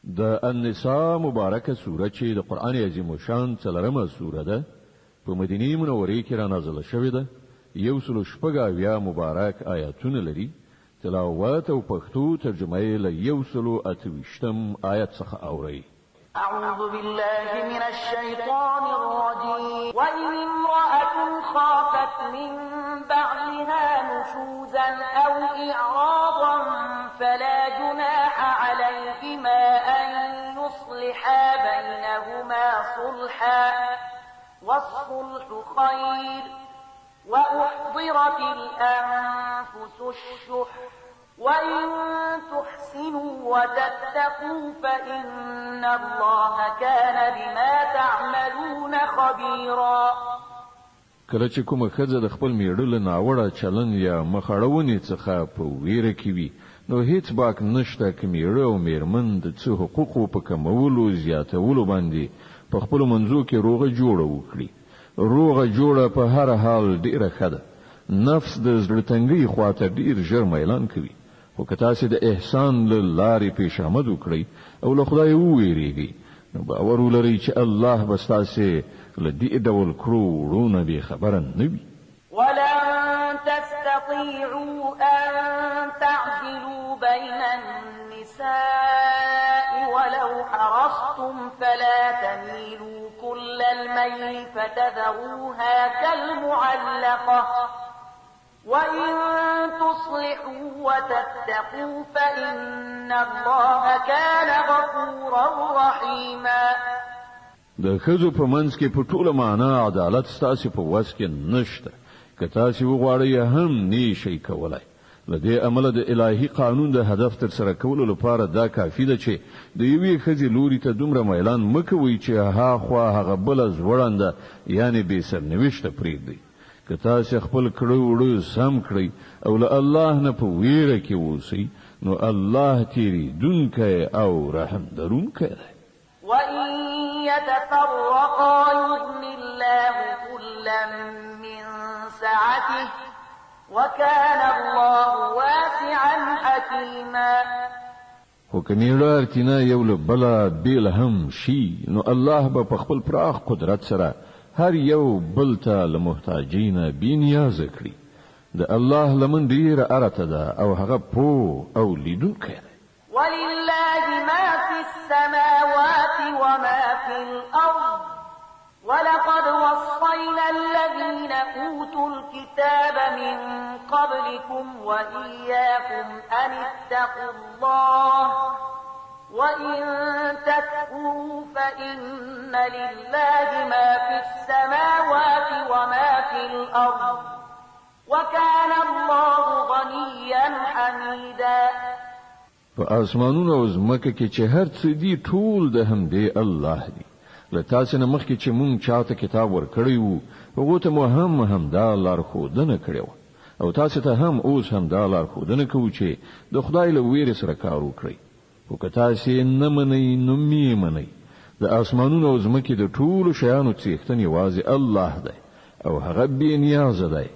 د النساء مبارکه سوره چې د قران عظیم شان څلورمه سوره ده په مدینه منوره کې را نازله شوې ده. 180 مبارک آیاتونه لري. تلاوت او پښتو ترجمه یې له 128 آیت څخه اوري. أعوذ بالله من الشيطان الرجيم وإن امرأة خافت من بعلها نشوزا أو إعراضا فلا جناح عليهما أن يصلحا بينهما صلحا والصلح خير وأحضرت الأنفس الشح وإن تحسنوا وتتقوا فإن الله كان بما تعملون خبيرا. کله چې کومه ښځه د خپل میړه له ناوړه چلن یا مخاړونې څخه په ویره کې وي نو هیڅ باک نشته چې میړه او میرمن د څه حقوقو په کمولو زیاتولو باندې په خپل منځو کې روغه جوړه وکړي. روغه جوړه په هر حال ډیره ښه ده. نفس د زړه تنګۍ خواته ډیر ژر میلان کوي. خو که تاسو د احسان له لارې پیشامد وکړئ او له خدای وویریږئ نو باور ولرئ چې الله به ستاسې له دې ډول کړو وړونه بې خبره نه وي. ولن تستطيعوا أن تعدلوا بين النساء ولو حرصتم فلا تميلوا كل الميل فتذروها كالمعلقة وإن تصلحوا وتتقوا فإن الله كان غفورا رحيما. د ښځو په منځ کې په ټوله معنا عدالت ستاسو په وس کې نشته. که تاسو وغواړئ هم نشئ کولای. له دې عمله د الهي قانون د هدف تر سره کولو لپاره دا کافي ده چې د یوې ښځې لوري ته دومره میلان مکوئ چې هاخوا هغه بله زوړنده یعنې بې سرنوشته پرېږدئ. که تاسو خپل کړه وړه سم کړئ او له الله نه په ویره کې اوسئ نو الله تیریدونکی او رحم درونکی دی. وإن يتفرقا يغن الله كلا من سعته وكان الله واسعا حكيما. خو که میړه اړتینا یو له بله بیل هم شي نو الله به په خپل پراخ قدرت سره هر یو بل ته له محتاجینه بېنیازه کړي. د الله لمن ډیره ارته ده او هغه پوه او لیدونکی دی. ولله ما في السماوات وما في الأرض ولقد وصينا الذين أوتوا الكتاب من قبلكم وإياكم أن اتقوا الله وإن تكفروا فإن لله ما في السماوات وما في الأرض وكان الله غنيا حميدا. په اسمانونو او ځمکه کې چې هر څه دي ټول د همدې الله دی. له تاسو نه مخکې چې مونږ چاته کتاب ورکړی وو هغو ته مو همدا لارښودنه کړې وه او تاسو ته هم اوس همدا لارښودنه کوو چې د خدای له ویرې سره کار وکړئ. خو که تاسو نه منئ نو مې منئ. د اسمانونو او ځمکې د ټولو شیانو څښتن یوازې الله دی او هغه بې نیازه دی.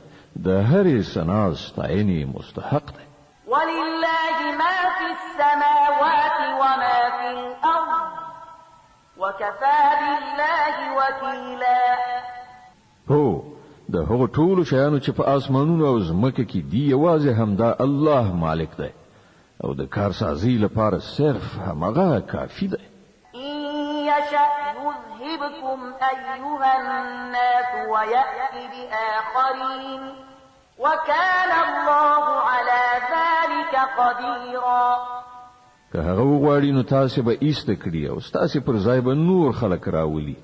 د هرې ثنا ستاینې مستحق دی. ولله ما في السماوات وما في الأرض وكفى بالله وكيلا. هو د هغو ټولو شیانو چې په اسمانونو او ځمکه کې دي یوازې همدا الله مالک دی او د کارسازي لپاره صرف همغه کافي دی. إن يشأ يذهبكم أيها الناس ويأتي بآخرين وكان الله على ذلك قديرا. که هغه وغواړي نو تاسو به ایسته کړي او تاسو پر ځای به نور خلک راولي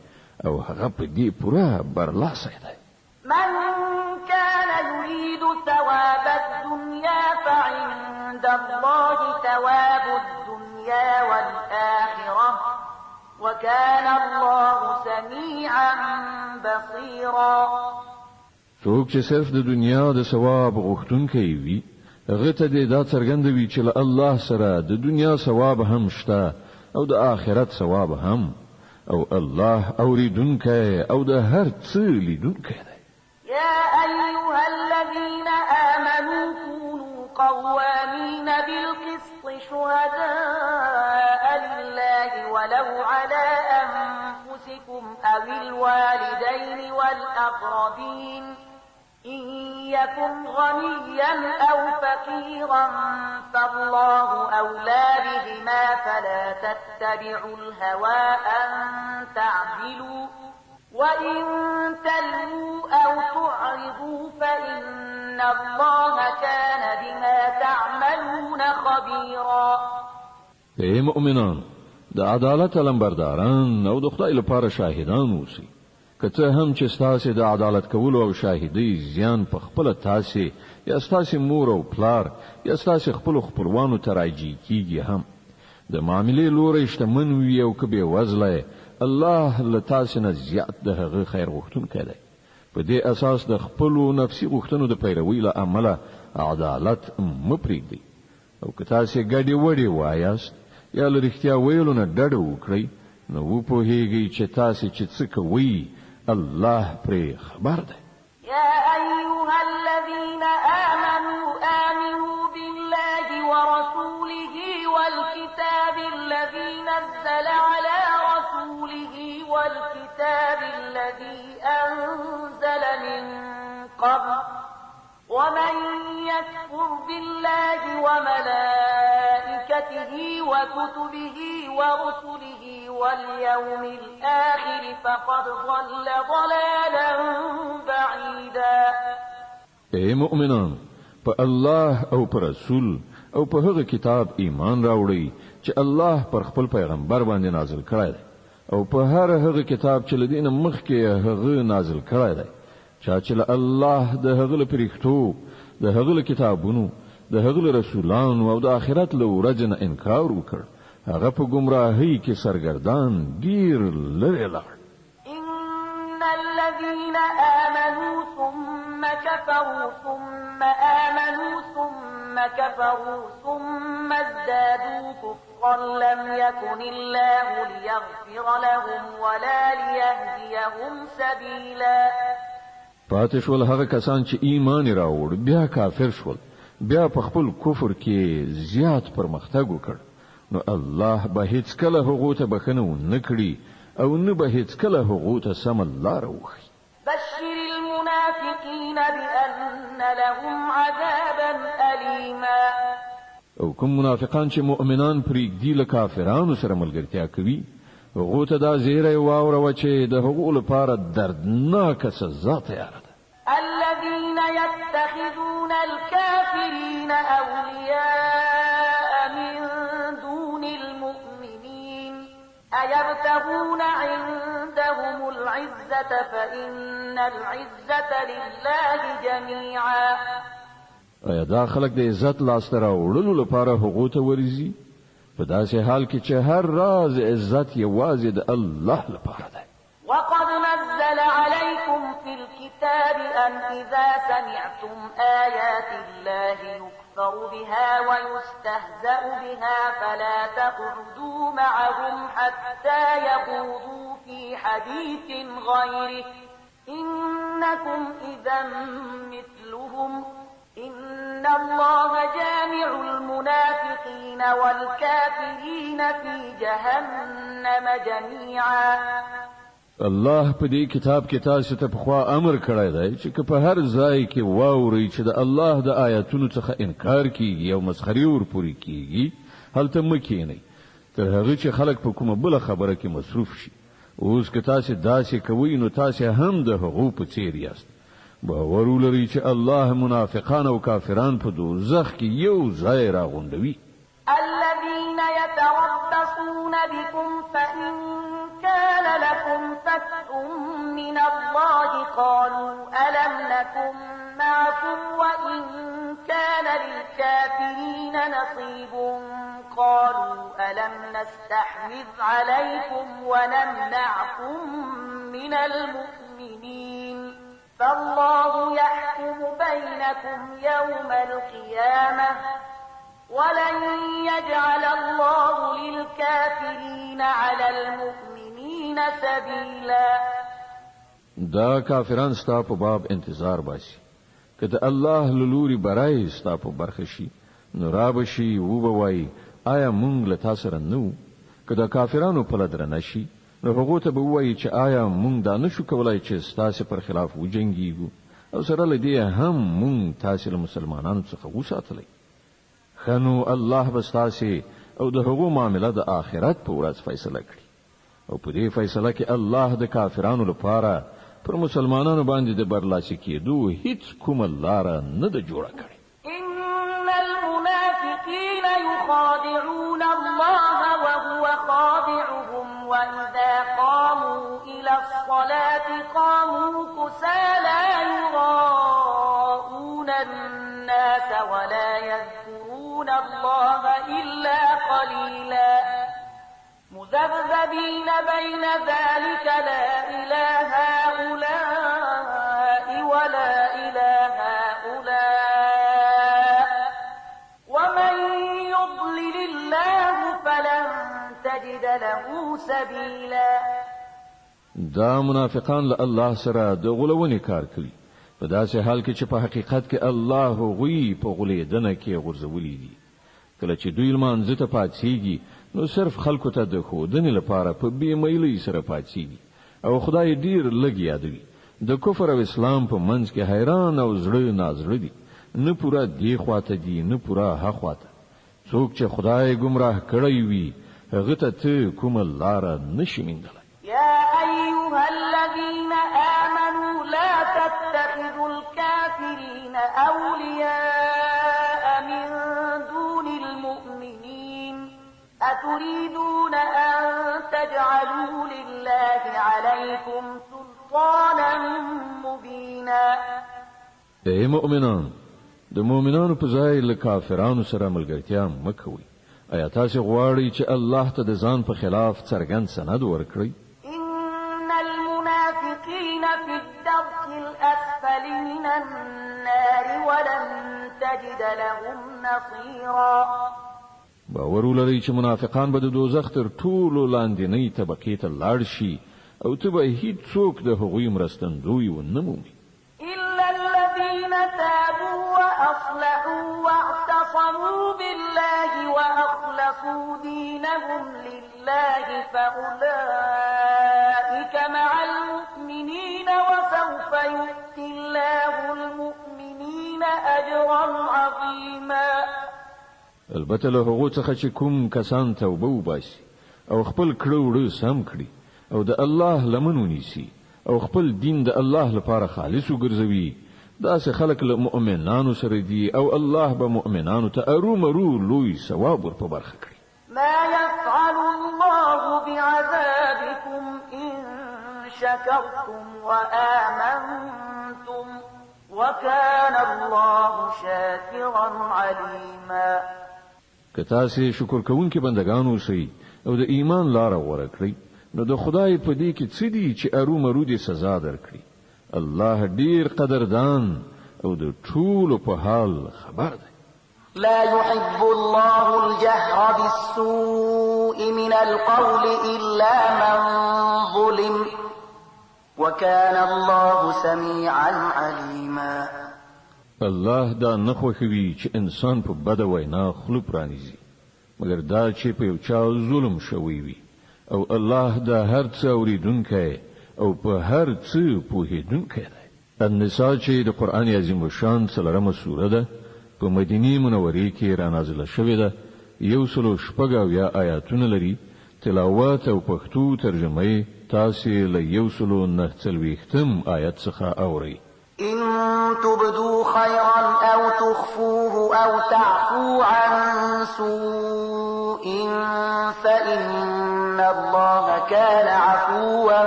او هغه په دې پوره برلاسه دی. من كان يريد ثواب الدنيا فعند الله ثواب الدنيا والآخرة وكان الله سميعا بصيرا. څوک چې صرف د دنیا د ثواب غوښتونکی وي هغه ته دې دا څرګندوي چې له الله سره د دنیا ثواب هم شته او د آخرت ثواب هم او الله اوریدونکی او د هر څه لیدونکی دی. يا أيها الذين آمنوا كونوا قوامين بالقسط شهداء لله ولو على أنفسكم أو الوالدين والأقربين إن يكن غنيا أو فقيرا فالله أولى بهما فلا تتبعوا الهوى أن تعدلوا وإن تلووا أو تعرضوا فإن الله كان بما تعملون خبيرا. اے مؤمنان، د عدالت لمبرداران او د خدای لپاره شاهدان اوسئ. که څه هم چې ستاسې د عدالت کولو او شاهدۍ زیان په خپله تاسې یا ستاسې مور او پلار یا ستاسې خپلو خپلوانو ته راجع کیږي هم، د معاملې لوری شتمن وي او که بېوزله، الله له تاسې نه زیات د هغه خیر غوښتونکی دی. په دې اساس د خپلو نفسي غوښتنو د پیروۍ له امله عدالت مه پرېږدئ. او که تاسې ګډې وډې وایاست یا له رښتیا ویلو نه ډډه وکړئ، نو وپوهیږئ چې تاسې چې څه کوئ الله پرې خبر دی. يا أيها الذين آمنوا بالله ورسوله والكتاب الذي نزل على رسوله والكتاب الذي أنزل من قبل ومن يكفر بالله وملائكته وكتبه ورسله واليوم الآخر فقد ضل ضلالا بعيدا. اے مؤمنان، په الله او په رسول او په هغه کتاب ایمان راوړئ چې الله پر خپل پیغمبر باندې نازل کړی دی، او په هر هغه کتاب چې له دې نه مخکې هغه نازل کړی دی. چا چې الله د هغه له فرښتو، د هغه له کتابونو، د هغه له رسولانو او د آخرت له ورځې نه انکار وکړ، هغه په گمراهۍ کې سرګردان ډیر لرې لاړ. إن الذين آمنوا ثم كفروا ثم آمنوا ثم كفروا ثم ازدادوا كفرا لم يكن الله ليغفر لهم ولا ليهديهم سبيلا. پاتې شول هغه کسان چې ایمان راوړ بیا کافر شول، بیا په خپل کفر کې زیات پرمختګ وکړ، نو الله به هیڅ کله هغو ته بخنه ونه کړي او نه به هیڅ کله هغو ته سمه لاره وښیي. بشر المنافقين بأن لهم عذابا أليما. او کوم منافقان چې مؤمنان پرېږدي له کافرانو سره ملګرتیا کوي، هغو ته دا زیری واوروه چې د هغو لپاره دردناکه سزا تیاره ده. الذين يتخذون الكافرين أولياء من دون المؤمنين أيبتغون عندهم العزة فإن العزة لله جميعا. ایا دا خلک د عزت لاسته راوړلو لپاره هغو ته ورځي؟ په داسې حال کې چې هر راز عزت یوازې د الله لپاره دی. وقد نزل عليكم في الكتاب أن إذا سمعتم آيات الله يكفر بها ويستهزأ بها فلا تقعدوا معهم حتى يخوضوا في حديث غيره إنكم إذا مثلهم إن الله جامع المنافقين والكافرين في جهنم جميعا. الله په دې کتاب کې تاسو ته پخوا امر کړی دی چې په هر ځای کې واورئ چې د الله د آیاتونو څخه انکار کیږي او مسخري ورپورې کیږي، هلته مه کښېنئ تر هغه چې خلک په کومه بله خبره کې مصروف شي. اوس که تاسې داسې کوئ نو تاسې هم د هغو په څیر یاست. باور ولرئ چې الله منافقان او کافران په دوزخ کې یو ځای راغونډوي. الذين يتربصون بكم فإن كان لكم فتح من الله قالوا ألم نكن معكم وإن كان للكافرين نصيب قالوا ألم نستحوذ عليكم ونمنعكم من المؤمنين فالله يحكم بينكم يوم القيامة ولن يجعل الله للكافرين على المؤمنين سبيلا. دا کافران ستا په باب انتظار باسي، که د الله له لوري برای ستا په برخه شي نو را به شي وبوایي آیا مونږ له تا سره نه وو؟ که د کافرانو په لدر نشي نو هغه ته به وایي چې آیا مونږ دا نشو کولای چې ستاسو پر خلاف وجنګیږو او سره لدی هم مونږ تاسو له مسلمانانو څخه وساتلای خنو الله بستاسي او د هغو معاملې د آخرت په ورځ فیصله کړي او په دې فیصله کې الله د کافرانو لپاره پر مسلمانانو باندې د برلاسي کېدو هیڅ کوم لار نه د جوړه کړي. ان المنافقين يخادعون الله وهو خادعهم واذا قاموا الى الصلاه قاموا كسالى يراءون الناس ولا يذكرون الله الا قليلا مذبذبين بين ذلك لا إلى هؤلاء ولا إلى هؤلاء ومن يضلل الله فلن تجد له سبيلا. دا منافقان له الله سره د غلونې کار کوي په داسې حال کې چې په حقیقت کې الله غوي په غلیدنه کې غرزولي دي. کله چې دوی لمانځه ته پاتېږي نو صرف خلکو ته د خودنې لپاره په بې میلۍ سره پاتېږي او خدای ډیر لږ یادوي. د کفر او اسلام په منځ کې حیران او زړه نازړه دي، نه پورا دی خواته دي نه پورا ها خواته. څوک چې خدای گمراه کړی وي هغه ته کوم لار نشي موندلای. يا أيها الذين آمنوا لا تتخذوا الكافرين أولياء من دون المؤمنين أتريدون أن تجعلوا لله عليكم سلطانا مبينا. اے مؤمنان، د مؤمنانو په ځای له کافرانو سره ملګرتیا مه کوئ. آیا تاسو غواړئ چې الله ته د ځان په خلاف څرګند سند ورکړئ؟ إن المنافقين في الدرك الأسفل من النار ولن تجد لهم نصيرا. باور ولرئ چې منافقان به د دوزخ تر ټولو لاندنۍ طبقې ته لاړ شي او ته به هیڅوک د هغوی مرستندوی ونه مومي. إلا الذين تابوا وأصلحوا واعتصموا بالله وأخلصوا دينهم لله فأولئك مع المؤمنين وسوف يؤتي الله المؤمنين أجرا عظيما. البته له هغو څخه چې کوم کسان توبه وباسي او خپل کړه سم کړي او د الله لمن ونیسي او خپل دین د الله لپاره خالص وګرځوي داسې خلک له مؤمنانو سره دي او الله به مؤمنانو ته ارومرو لوی ثواب ور په برخه کړي. ما يفعل الله بعذابكم إن شكرتم وآمنتم وكان الله شاكرا عليما. که تاسو شکر کوونکي بندگان اوسئ او د ایمان لار غوره کړئ نو د خدای په دې کې څه دي چې ارومرو دې سزا درکړي. الله ډیر قدردان او د ټولو په حال خبر دی. لا يحب الله الجهر بالسوء من القول إلا من ظلم وكان الله سميعا عليما. الله دا نه خوښوي چې انسان په بده وینا خوله پرانیزي مګر دا چې په یو چا ظلم شوی وي او الله دا هر څه اوریدونکی او په هر څه پوهیدونکی دی. النساء چې د قرآن عظیم شان څلورمه سوره ده په مدینه منوره کې را نازله شوې ده. 106 آیاتونه لري. تلاوت او پښتو ترجمه تاسو له 109 آیت څخه اورئ. إن تبدوا خيرا أو تخفوه أو تعفوا عن سوء فإن الله كان عفوا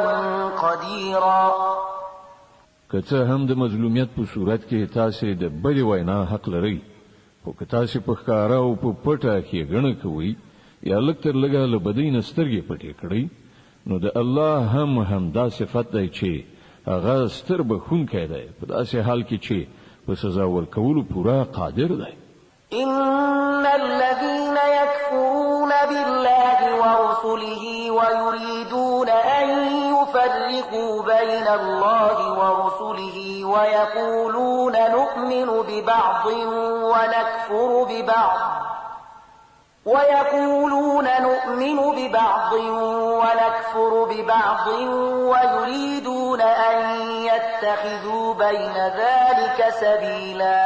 قديرا. که هم د مظلومیت په صورت کې تاسو د بل وینا حق لرئ خو که تاسو په ښکارا او په پټه کې غنه کوي یا لکتر لګا له بدین سترګې پټې کړئ نو د الله هم دا صفت دی چې هغه ستر بخونکی دی په داسې حال کې چې په سزا ورکولو پورا قادر دی. إن الذين يكفرون بالله ورسله ويريدون أن يفرقوا بين الله ورسله ويقولون نؤمن ببعض ونكفر ببعض ويقولون نؤمن ببعض ونكفر ببعض ويريدون أن يتخذوا بين ذلك سبيلا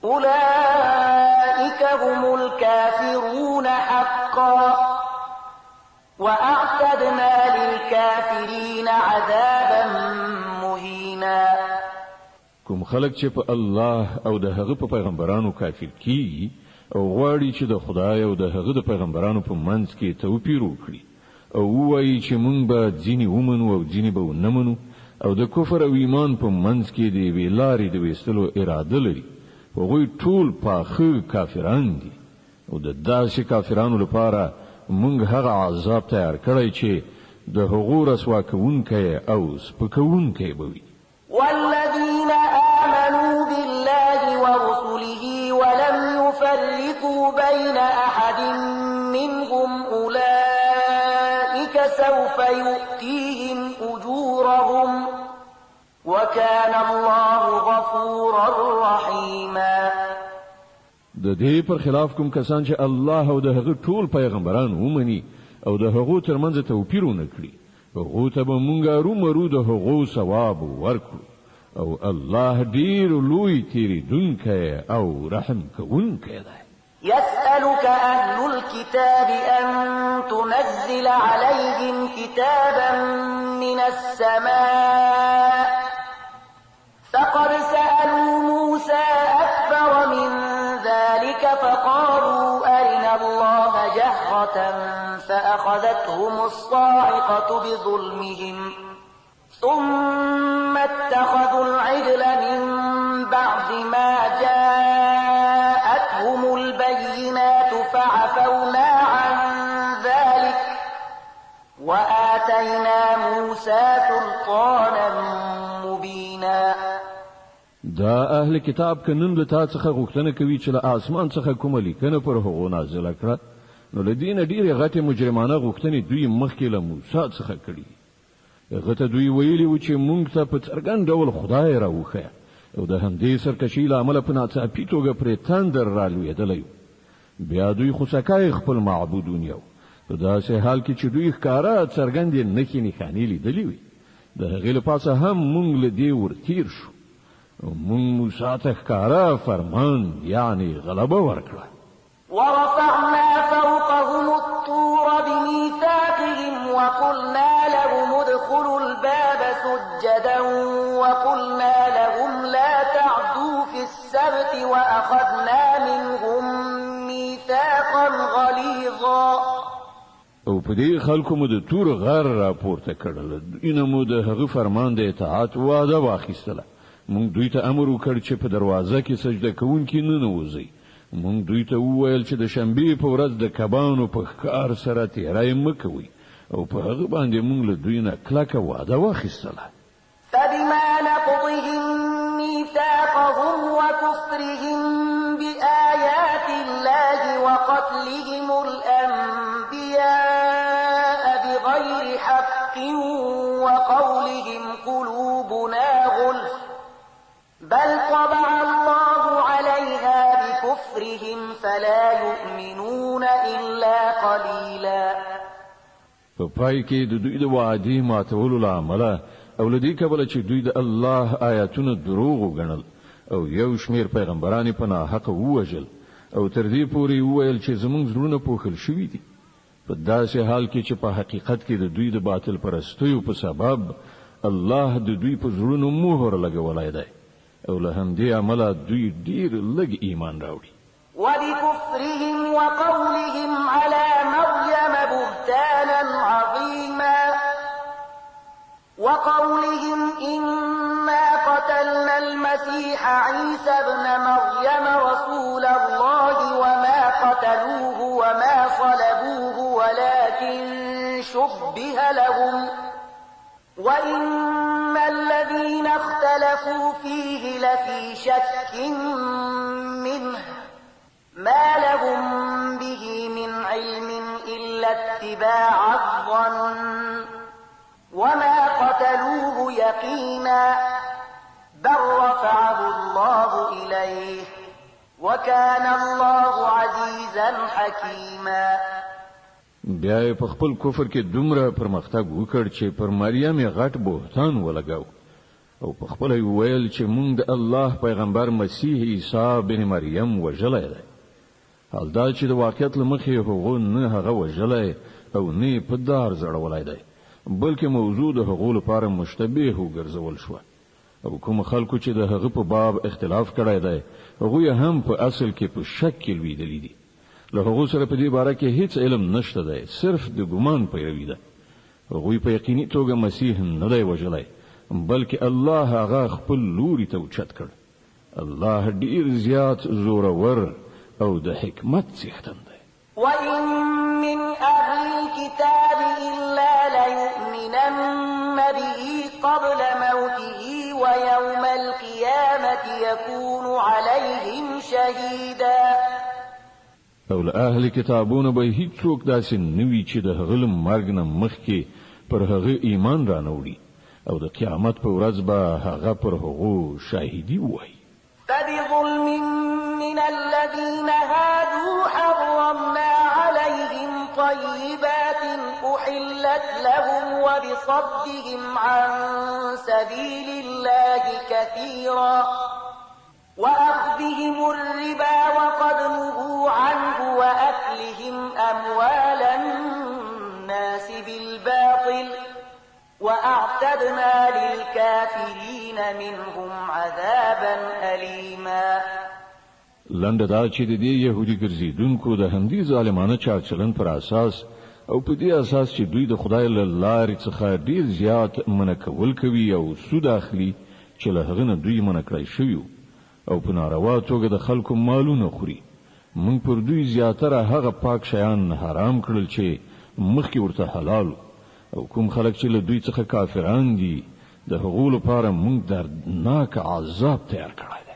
أولئك هم الكافرون حقا وأعتدنا للكافرين عذابا مهينا. کوم خلق چې په الله او د هغه په پیغمبرانو کافر کیږي او غواړي چې د خدای او د هغه د پیغمبرانو په منځ کې توپیر وکړي او وایي چې مونږ به ځینې ومنو او ځینې به ونه منو او د کفر او ایمان په منځ کې د یوې لارې د ویستلو اراده لري، هغوی ټول پاخه کافران دي او د داسې کافرانو لپاره مونږ هغه عذاب تیار کړی چې د هغو رسوا کوونکی او سپکوونکی به وي. والذين آمنوا بالله ورسله ولم يفرقوا بين أحد منهم أولئك سوف يؤتيهم أجورهم وكان الله غفورا رحيما. د دې پر خلاف کوم کسان چې الله او د هغه ټول پیغمبران ومني او د هغو ترمنځ توپیر ونه کړي، هغو ته به مونږ رومرو د هغو ثواب ورکړو او الله ډیر لوی تیریدونکی او رحم کوونکی دی. يسألك أهل الكتاب أن تنزل عليهم كتابا من السماء فقد سألوا موسى أكبر من ذلك فقالوا أرنا الله جهرة فأخذتهم الصاعقة بظلمهم ثم اتخذوا العجل من بعد ما جاءتهم البينات فعفونا عن ذلك وآتينا موسى سلطانا مبينا. دا اهل کتاب کنن له تا څخه غوښتنه کوي چې له اسمان څخه کومه لیکنه پر هغو نازله کړه، نو له دې نه ډېرې غټې مجرمانه غوښتنې دوی مخکې له موسی څخه کړي. هغه ته دوی ویلي و چې مونږ ته په څرګند ډول خدای راوښیه او د همدې سرکشي له امله په ناڅاپي توګه پرې تندر رالوېدلی. بیا دوی خوسکای خپل معبود ونیو په داسې حال کې چې دوی ښکاره څرګندې نښې نښانې لیدلې وي. د هغې له پاسه هم مونږ له دې ورتیر شو او مونږ موسی ته ښکاره فرمان یعنی غلبه ورکړه. ورفعنا فوقهم الطور بميثاقهم وقلنا لهم ادخلوا الباب سجدا وقلنا لهم لا تعدوا في السبت وأخذنا منهم ميثاقا غليظا. او په دې خلکو مو د تور غر راپورته کړل، اینه مو د هغه فرمان د اطاعت وعده واخیستله. مونږ دوی ته امر وکړ چې په دروازه کې سجده کوونکي نه نوځي. مونږ دوی ته وویل چې د شنبې په ورځ د کبانو په ښکار سره تیری مه کوئ او په هغه باندې مونږ له دوی نه کلکه وعده واخیستله. فبما نقضهم ميثاقهم وكفرهم بآيات الله وقتلهم الأنبياء بغير حق وقولهم قلوبنا غلف بل طبع الله عليها بكفرهم فلا يؤمنون إلا قليلا. په پای کې د دوی د وعدې ماتولو له امله او له دې کبله چې دوی د الله آیاتونه دروغ وګڼل او یو شمیر پیغمبران په ناحقه ووژل او تر دې پورې وویل چې زموږ زړونه پوښل شوي دي، په داسې حال کې چې په حقیقت کې د دوی د باطل پرستیو په سبب الله د دوی په زړونو مهر لګولی دی او له همدې امله دوی ډیر لږ ایمان راوړي. وبكفرهم وقولهم على مريم بهتانا عظيما وقولهم إنا قتلنا المسيح عيسى ابن مريم رسول الله وما قتلوه وما صلبوه ولكن شبه لهم وإن الذين اختلفوا فيه لفي شك منه ما لهم به من علم إلا اتباع الظن وما قتلوه يقينا بل رفعه الله إليه وكان الله عزيزا حكيما. بیا په خپل کفر کې دومره پرمختګ وکړ چې پر مریم یې غټ بهتان ولګاو او په خپل ویل چې مونږ د الله پیغمبر مسیح عیسی بن مریم وژلای دی. حال دا چې د واقعیت لمخې هغه نه هغه وژلای او نه په دار زړولای دی، بلکې موضوع د هغه لپاره مشتبه وګرځول شو او کوم خلکو چې د هغه په باب اختلاف کړی دی هغه هم په اصل کې په شک کې لیدلی دي. له هغه سره په دې باره کې هیڅ علم نشته دی، صرف د ګمان پیروي ده. هغه په یقیني توګه مسیح نه دی وژلای، بلکې الله هغه خپل لوري ته اوچت کړ. الله ډیر زیات زورور او د حکمت څښتن دی. وَإِن مِّنْ أَهْلِ الْكِتَابِ إِلَّا لَيُؤْمِنَنَّ بِهِ قَبْلَ مَوْتِهِ وَيَوْمَ الْقِيَامَةِ يَكُونُ عَلَيْهِمْ شَهِيدًا. او له اهل کتابونو به هیڅوک داسې نوي چې د هغه مرګ نه مخکې پر هغه ایمان را نوړي او د قیامت په ورځ به هغه پر هغه شاهدي وایي. فبظلم من الذين هادوا حرمنا عليهم طيبات أحلت لهم وبصدهم عن سبيل الله كثيرا وأخذهم الربا وقد نهوا عنه وأكلهم أموال الناس بالباطل وأعتدنا للكافرين منهم عذابا أليما. لنډه دا چې د دې يهودي ګرځیدونکو د همدې ظالمانه چارچلن پر اساس او په دې اساس چې دوی د خدای له لارې څخه ډیر زیات منکول کوي او سود اخلي چې له هغه نه دوی منکړای شوی او په ناروا توګه د خلکو مالونه خوري. موږ پر دوی زیاتره هغه پاک شیان حرام کړل چې مخکې ورته حلال او کوم خلک چې له دوی څخه کافران دي د هغو لپاره موږ دردناک عذاب تیار کړی دی.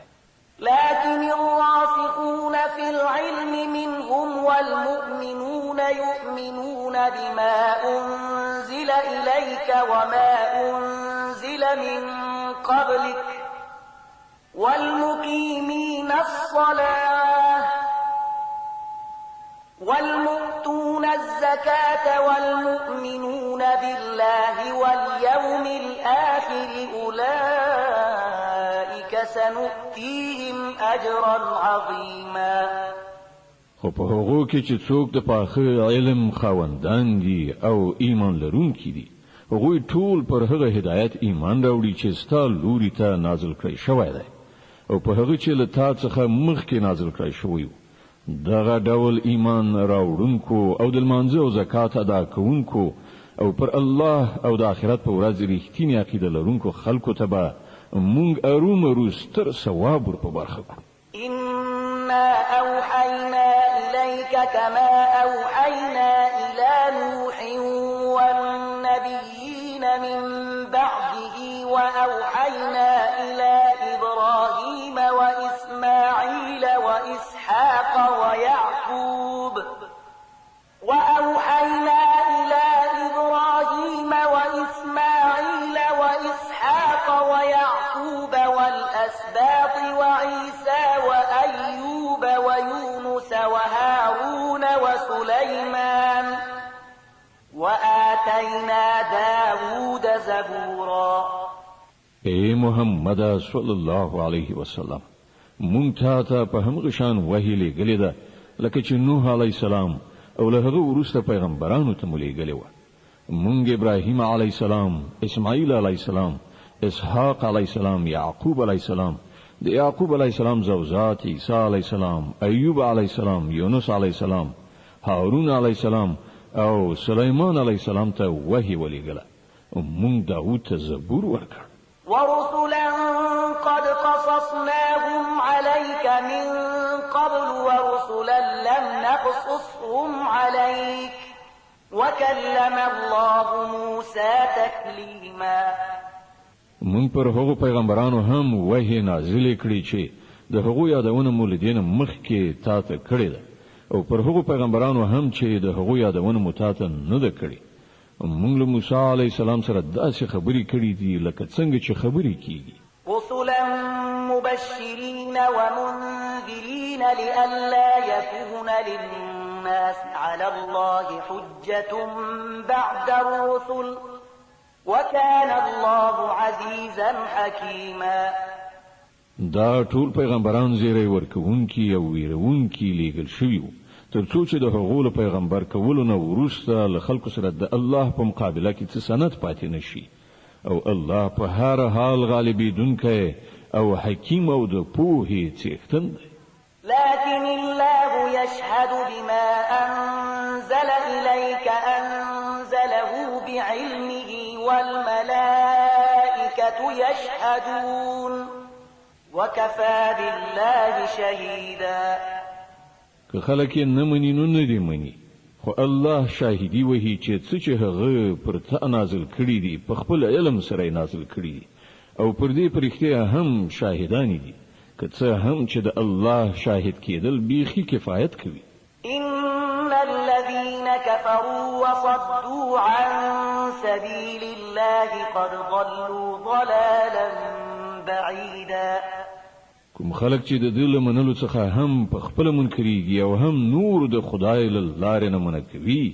لكن الراسخون في العلم منهم والمؤمنون يؤمنون بما أنزل إليك وما أنزل من قبلك والمقيمين الصلاة والمؤتون الزكاة والمؤمنون بالله واليوم الآخر أولئك سنؤتيهم أجرا عظيما. خو په هغو کې چې څوک د پاخه علم خاوندان دي او ایمان لرونکي دي هغوی ټول پر هغه هدایت ایمان راوړي چې ستا لوري ته نازل کړی شوی دی او په هغه چې له تا څخه مخکې نازل کړی شوی دغه ډول ایمان راوړونکو او د لمانځه او زکات ادا کوونکو او پر الله او د آخرت په ورځ رښتینی عقیده لرونکو خلکو ته به مونږ ارومرو ستر ثواب ور په برخه کړو. إنا أوحينا إليك كما أوحينا إلى نوح والنبيين من بعده وأوحينا إلى إبراهيم وإسماعيل وإسحاق ويعقوب وأوحينا إلى إبراهيم وإسماعيل وإسحاق ويعقوب والأسباط وعيسى وأيوب ويونس وهارون وسليمان وآتينا داود زبورا. اے محمد صلی الله علیه وسلم مونږ ته په همغه شان وحی لګلې ده لکه چې نوح علی السلام او له هغه وروسته پیغمبرانو ته ملګلې و. مونږ ابراهیم علی السلام، اسماعیل علی السلام، اسحاق علی السلام، یعقوب علی السلام، د یعقوب علی السلام زوجات عیسی علی السلام، ایوب علی السلام، یونس علی السلام، هارون علی السلام او سلیمان علی السلام ته وحی ولېګله. مونږ داوود ته زبور ورکړ. ورسلا قد قصصناهم عليك من قبل ورسلا لم نقصصهم عليك وكلم الله موسى تكليما. مونږ پر هغو پیغمبرانو هم وحی نازل کړی چې د هغو یادونه مولدین مخکې تا ته کړی ده او پر هغو پیغمبرانو هم چې د هغو یادونه مو تا ته نه ده کړی. مونږ له موسی علی السلام سره داسې خبرې کړې دي لکه څنګه چې خبرې کیږي. رسلا مبشرين ومنذرين لئلا يكون للناس على الله حجة بعد الرسل وكان الله عزيزا حكيما. دا ټول پیغمبران زیری ورکوونکي او ویرونکي لیږل شوي وو تر څو چې د هغو له پیغمبر کولو نه وروسته له خلکو سره د الله په مقابله کې څه سند پاتې نشي او الله په هر حال غالبیدونکی او حکیم او د پوهې څښتن دی. لكن الله يشهد بما أنزل إليك أنزله بعلمه والملائكة يشهدون وكفى بالله شهيدا. که خلک نه مني نو نه دي مني خو الله شاهدي وهي چې څه چې هغه پر تا نازل کړی دي په خپل علم سره نازل کړی دي او پر دې پرختیا هم شاهدان دي که څه هم چې د الله شاهد کېدل بیخي کفایت کوي. إن الذين كفروا وصدوا عن سبيل الله قد ضلوا ضلالا بعيدا. کوم خلک چې د دې منلو څخه هم په خپل منکريږي او هم نور د خدای له لارې نه منکوي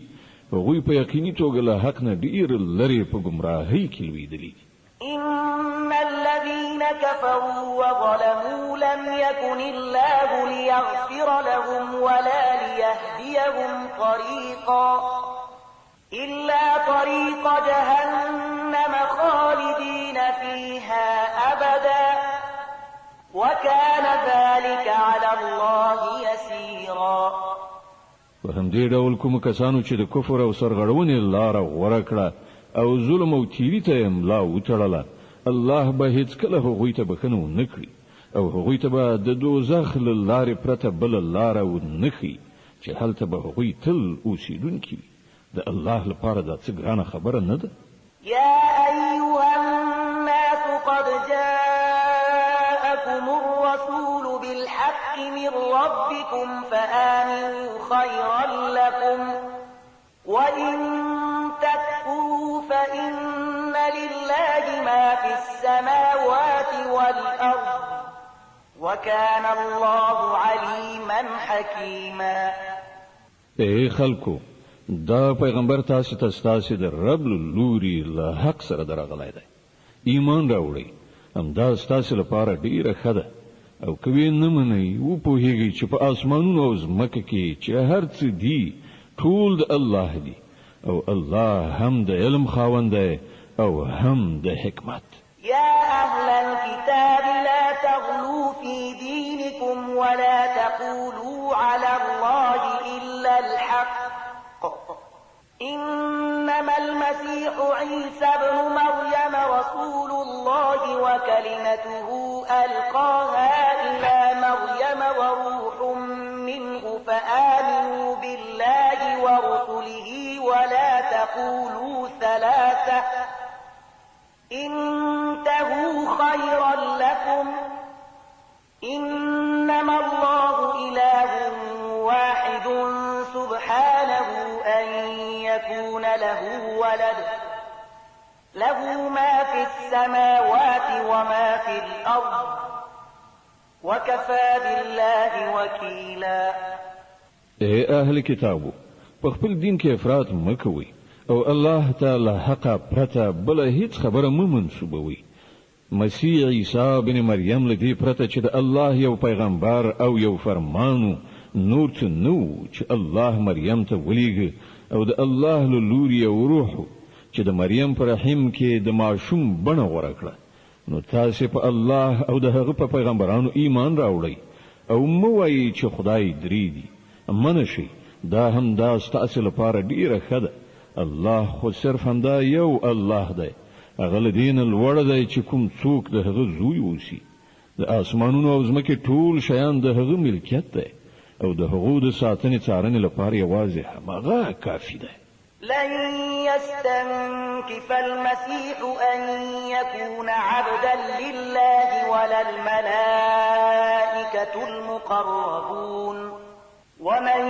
هغوی په یقیني توګه له حق نه ډیر لري په گمراهۍ کې لویدلي. إن الذين كفروا وظلموا لم يكن الله ليغفر لهم ولا ليهديهم طريقا إلا طريق جهنم خالدين فيها أبدا وكان ذلك على الله يسيرا. په همدې ډول کوم کسانو چې د کفر او سرغړونې لاره غوره کړه او ظلم او تیری ته املا وتړله الله به هیڅ کله هغوی ته بخښنه ونه کړي او هغوی ته به د دوزخ له لارې پرته بله لاره ونه ښیي چې هلته به هغوی تل اوسېدونکي وي. د الله لپاره دا څه ګرانه خبره نه ده. يا أيها الناس قد جاءكم الرسول بالحق من ربكم فآمنوا خيرا لكم وإن تكفروا فإن لله ما في السماوات والأرض وكان الله عليما حكيما. اے خلکو دا پیغمبر تاسو ته ستاسو د رب لوري له حق سره درغلی دی. ایمان راوړئ همدا ستاسو لپاره ډیره ښه ده او کوي نه منئ او پوهیږئ چې په اسمانونو او ځمکه کې چې هر څه دي ټول د الله دي او الله هم د علم خاوند دی او هم د حکمت. يا أهل الكتاب لا تغلوا في دينكم ولا تقولوا على الله إلا الحق إنما المسيح عيسى ابن مريم رسول الله وكلمته ألقاها إلى مريم وروح منه فآمنوا بالله ورسله ولا تقولوا ثلاثة انتهوا خيرا لكم إنما الله إله واحد سبحانه أن يكون له ولد له ما في السماوات وما في الأرض وكفى بالله وكيلا. اے اهل کتابو په خپل دین کې افراط مکوئ او الله تعالی حق پرته بل هیڅ خبره مو منسوبوي. مسیح عیسی بن مریم لدی پرته چې د الله یو پیغمبر او یو فرمانو نور څه نو چې الله مریم ته ولېږه او د الله له لوري یو روح چې د مریم پر رحم کې د ماشوم بڼه غوړه کړه. نو تاسو په الله او د هغه په پیغمبرانو ایمان راوړئ او مو وایي چې خدای درې دي. منشي دا هم دا ستاسو لپاره ډیره ښه ده. الله خو صرف همدا یو الله دی. هغه له دین لوړ دی چې کوم څوک د هغه زوی اوسي. د اسمانونو او ځمکې ټول شیان د هغه ملکیت دی او د هغو د ساتنې څارنې لپاره یوازې هماغه کافي دی. لن يستنكف المسيح أن يكون عبدا لله ولا الملائكة المقربون ومن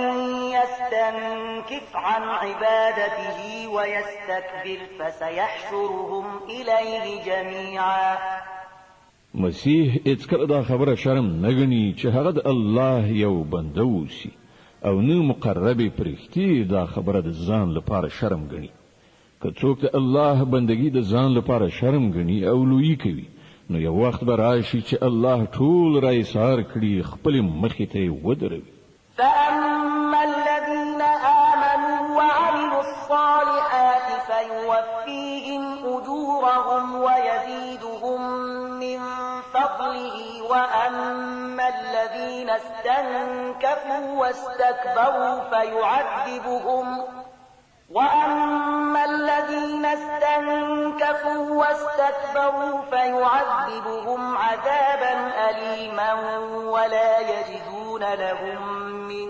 يستنكف عن عبادته ويستكبر فسيحشرهم إليه جميعا مسیح هیڅکله دا خبره شرم نه ګڼي چې هغه د الله یو بنده اوسي او نه مقرب فرښتې دا خبره د ځان لپاره شرم ګڼي. که څوک د الله بندگی د ځان لپاره شرم ګڼي او لویی کوي نو یو وخت به راشي چې الله ټول را ایثار کړي خپل مخې ته ودروي. فأما الذين آمنوا وعملوا الصالحات فيوفيهم أجورهم ويزيدهم من فضله وأما الذين استنكفوا واستكبروا فيعذبهم عذابا أليما ولا يجدون لهم من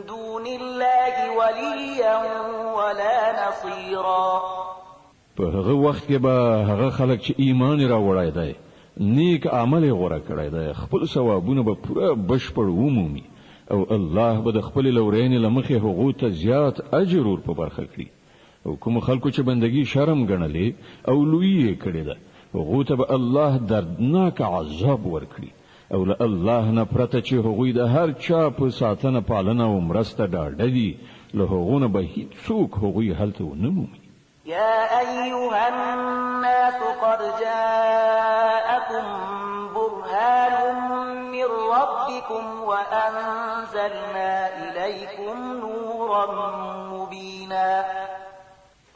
دون الله وليا ولا نصيرا. په هغه وخت کې به هغه خلک چې ایمان راوړای دی نیک عمل غوړه کړی دی خپل ثوابونه به پوره بشپړ ومومي او الله به د خپل لورین لمخې هغه ته زیات اجر ور په برخه کړي. او کوم خلکو چې بندگی شرم ګڼلې او لوی کړي ده هغه ته به الله دردناک عذاب ورکړي او له الله نه پرته چې هغه د هر چا په ساتنه پالنه او مرسته ډاډه دي له هغه نه به هیڅوک هغه حالت ونه مومي. يا أيها الناس قد جاءكم برهان من ربكم وأنزلنا إليكم نورا مبينا.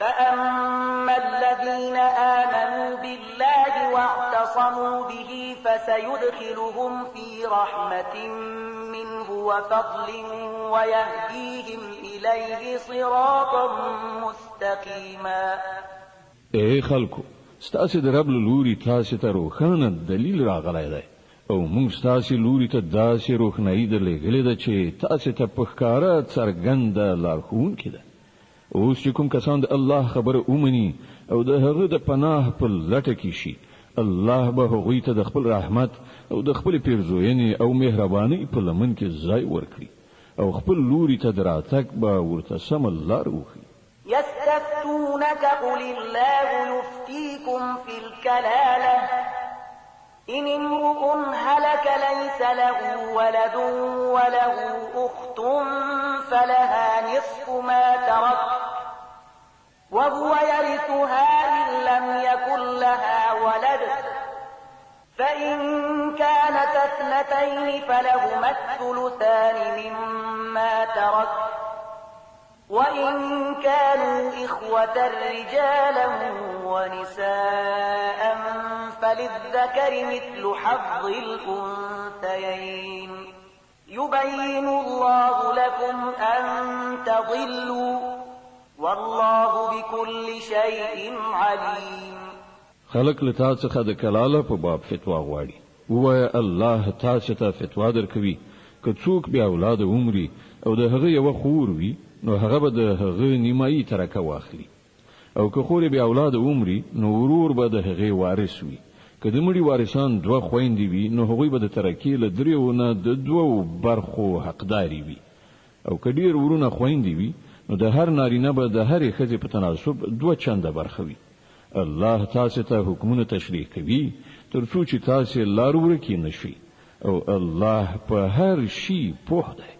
فأما الذين آمنوا بالله واعتصموا به فسيدخلهم في رحمة منه وفضل ويهديهم إليه صراطا مستقيما. اے خلکو ستاسو د رب لوري تاسو ته روښانه دلیل راغلی دی او موږ ستاسو لوري ته داسې روښنايي درلېږلې ده چې تاسو ته په ښکاره څرګنده لارښوونکې ده. اوس چې کوم کسان د الله خبره ومني او د هغه د پناه په لټه کې شي الله به هغوی ته د خپل رحمت او د خپل پیرزوینې او مهرباني په لمن کې ځای ورکړي او خپل لوري ته دراتک به ورته سم لار وښي. يستفتونك قل الله يفتيكم في الكلالة إن امرؤ هلك ليس له ولد وله أخت فلها نصف ما ترك وهو يرثها إن لم يكن لها ولد فإن كانت اثنتين فلهما الثلثان مما ترك وإن كانوا إخوة رجالا ونساء فللذكر مثل حظ الأنثيين يبين الله لكم أن تضلوا والله بكل شيء عليم. خلق له تاسو څخه د کلاله په باب فتوا غواړي ووایه الله تاسو ته فتوا درکوي که څوک بیا اولاد عمري او د هغه یو خور وي نو هغه به د هغه نیمایي ترکه واخلي او که خور بیا اولاد عمري نو ورور به د هغه وارث وي. که د مړي وارثان دوه خويندې وي نو هغوی به د ترکې له دریو نه د دوو برخو حقداري وي او که ډیر ورونه خويندې وي نو د هر نارینه به د هرې ښځې په تناسب دوه چنده برخه وي. الله تاسو ته حکمونه تشریح کوي تر څو چې تاسو لار ورکې نشئ او الله په هر شي پوه دی.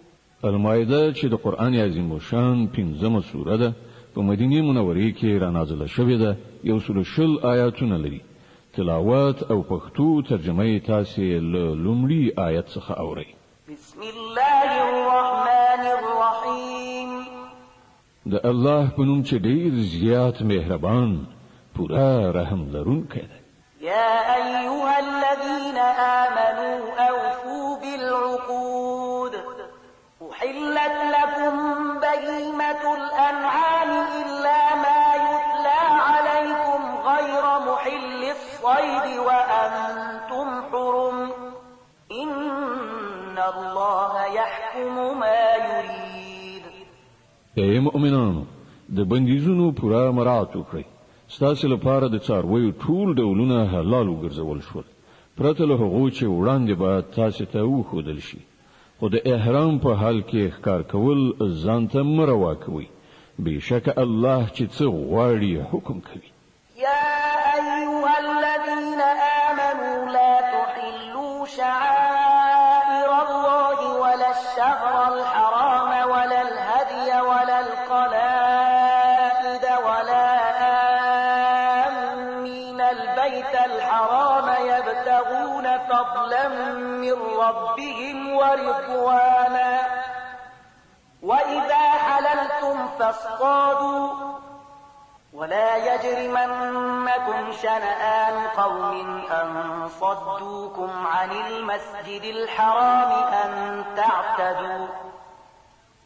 المائده چې د قران عظیم شان 15مه سوره ده په مدینه منوره کې را نازله شوې ده 120 آیاتونه لري. تلاوت او پښتو ترجمه تاسو له لومړي آیت څخه اورئ. بسم الله الرحمن الرحیم. د الله په نوم چې ډیر زیات مهربان پورا رحم لرونکی دی. يا أيها الذين آمنوا أوفوا بالعقود أحلت لكم بهيمة الأنعام إلا ما يتلى عليكم غير محل الصيد وأنتم حرم إن الله يحكم ما يريد. اے مؤمنانو د بندیزونو پورا مراعات وکړئ. ستاسو لپاره د څارویو ټول ډولونه حلال وګرځول شول پرته له هغو چې وړاندې به تاسو ته وښودل شي خو د احرام په حال کې ښکار کول ځان ته مه روا کوئ بېشکه الله چې څه غواړي حکم کوي. يا أيها الذين آمنوا لا تحلوا البيت الحرام يبتغون فضلا من ربهم ورضوانا وإذا حللتم فاصطادوا ولا يجرمنكم شنآن قوم أن صدوكم عن المسجد الحرام أن تعتدوا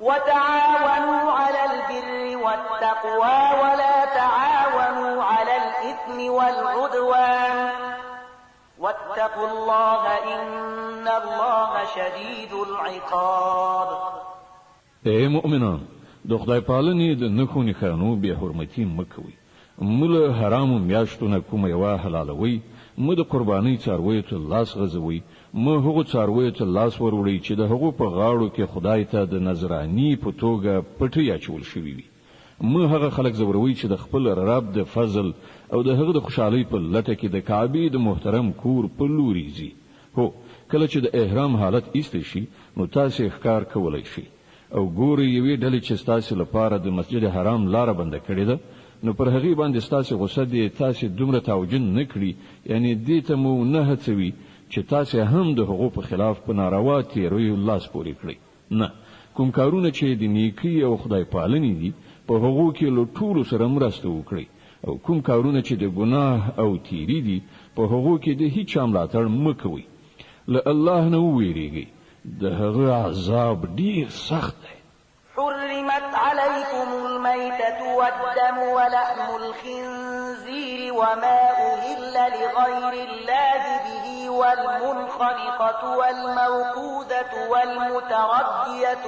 وتعاونوا على البر والتقوى ولا تعاونوا على الإثم والعدوان واتقوا الله إن الله شديد العقاب. اے مؤمنان، د خدای پالنې د نخو نښانو بې حرمتي مه کوئ. مه له حرامو میاشتو نه کومه یوه حلالوئ، مه د قربانۍ څارویو ته لاس غځوئ، مه هغو څارویو ته لاس وروړئ چې د هغو په غاړو کې خدای ته د نذراني په توګه پټۍ اچول شوي وي. مه هغه خلک ځوروئ چې د خپل رب د فضل او د هغه د خوشحالۍ په لټه کې د کعبې د محترم کور په لوري ځي. هو، کله چې د احرام حالت ایستی شي نو تاسې ښکار کولی شئ او ګورئ یوې ډلې چې ستاسې لپاره د مسجد حرام لاره بنده کړې ده، نو پر هغې باندې ستاسې غصه دې تاسې دومره توجن نه کړي، یعنی دې ته مو نه هڅوي چې تاسې هم د هغو په خلاف په ناروا تیریو لاس پورې کړئ. نه، کوم کارونه چې د نیکۍ او خدای پالنې دي په هغو کې له ټولو سره مرسته وکړئ، او کوم کارونه چې د ګناه او تیری دي په هغو کې د هیچا ملاتړ مه کوئ. له الله نه وویریږئ، د هغه عذاب ډیر سخت دی. حرمت عليكم الميتة والدم ولحم الخنزير وما أهل لغير الله به والمنخنقة والموقوذة والمتردية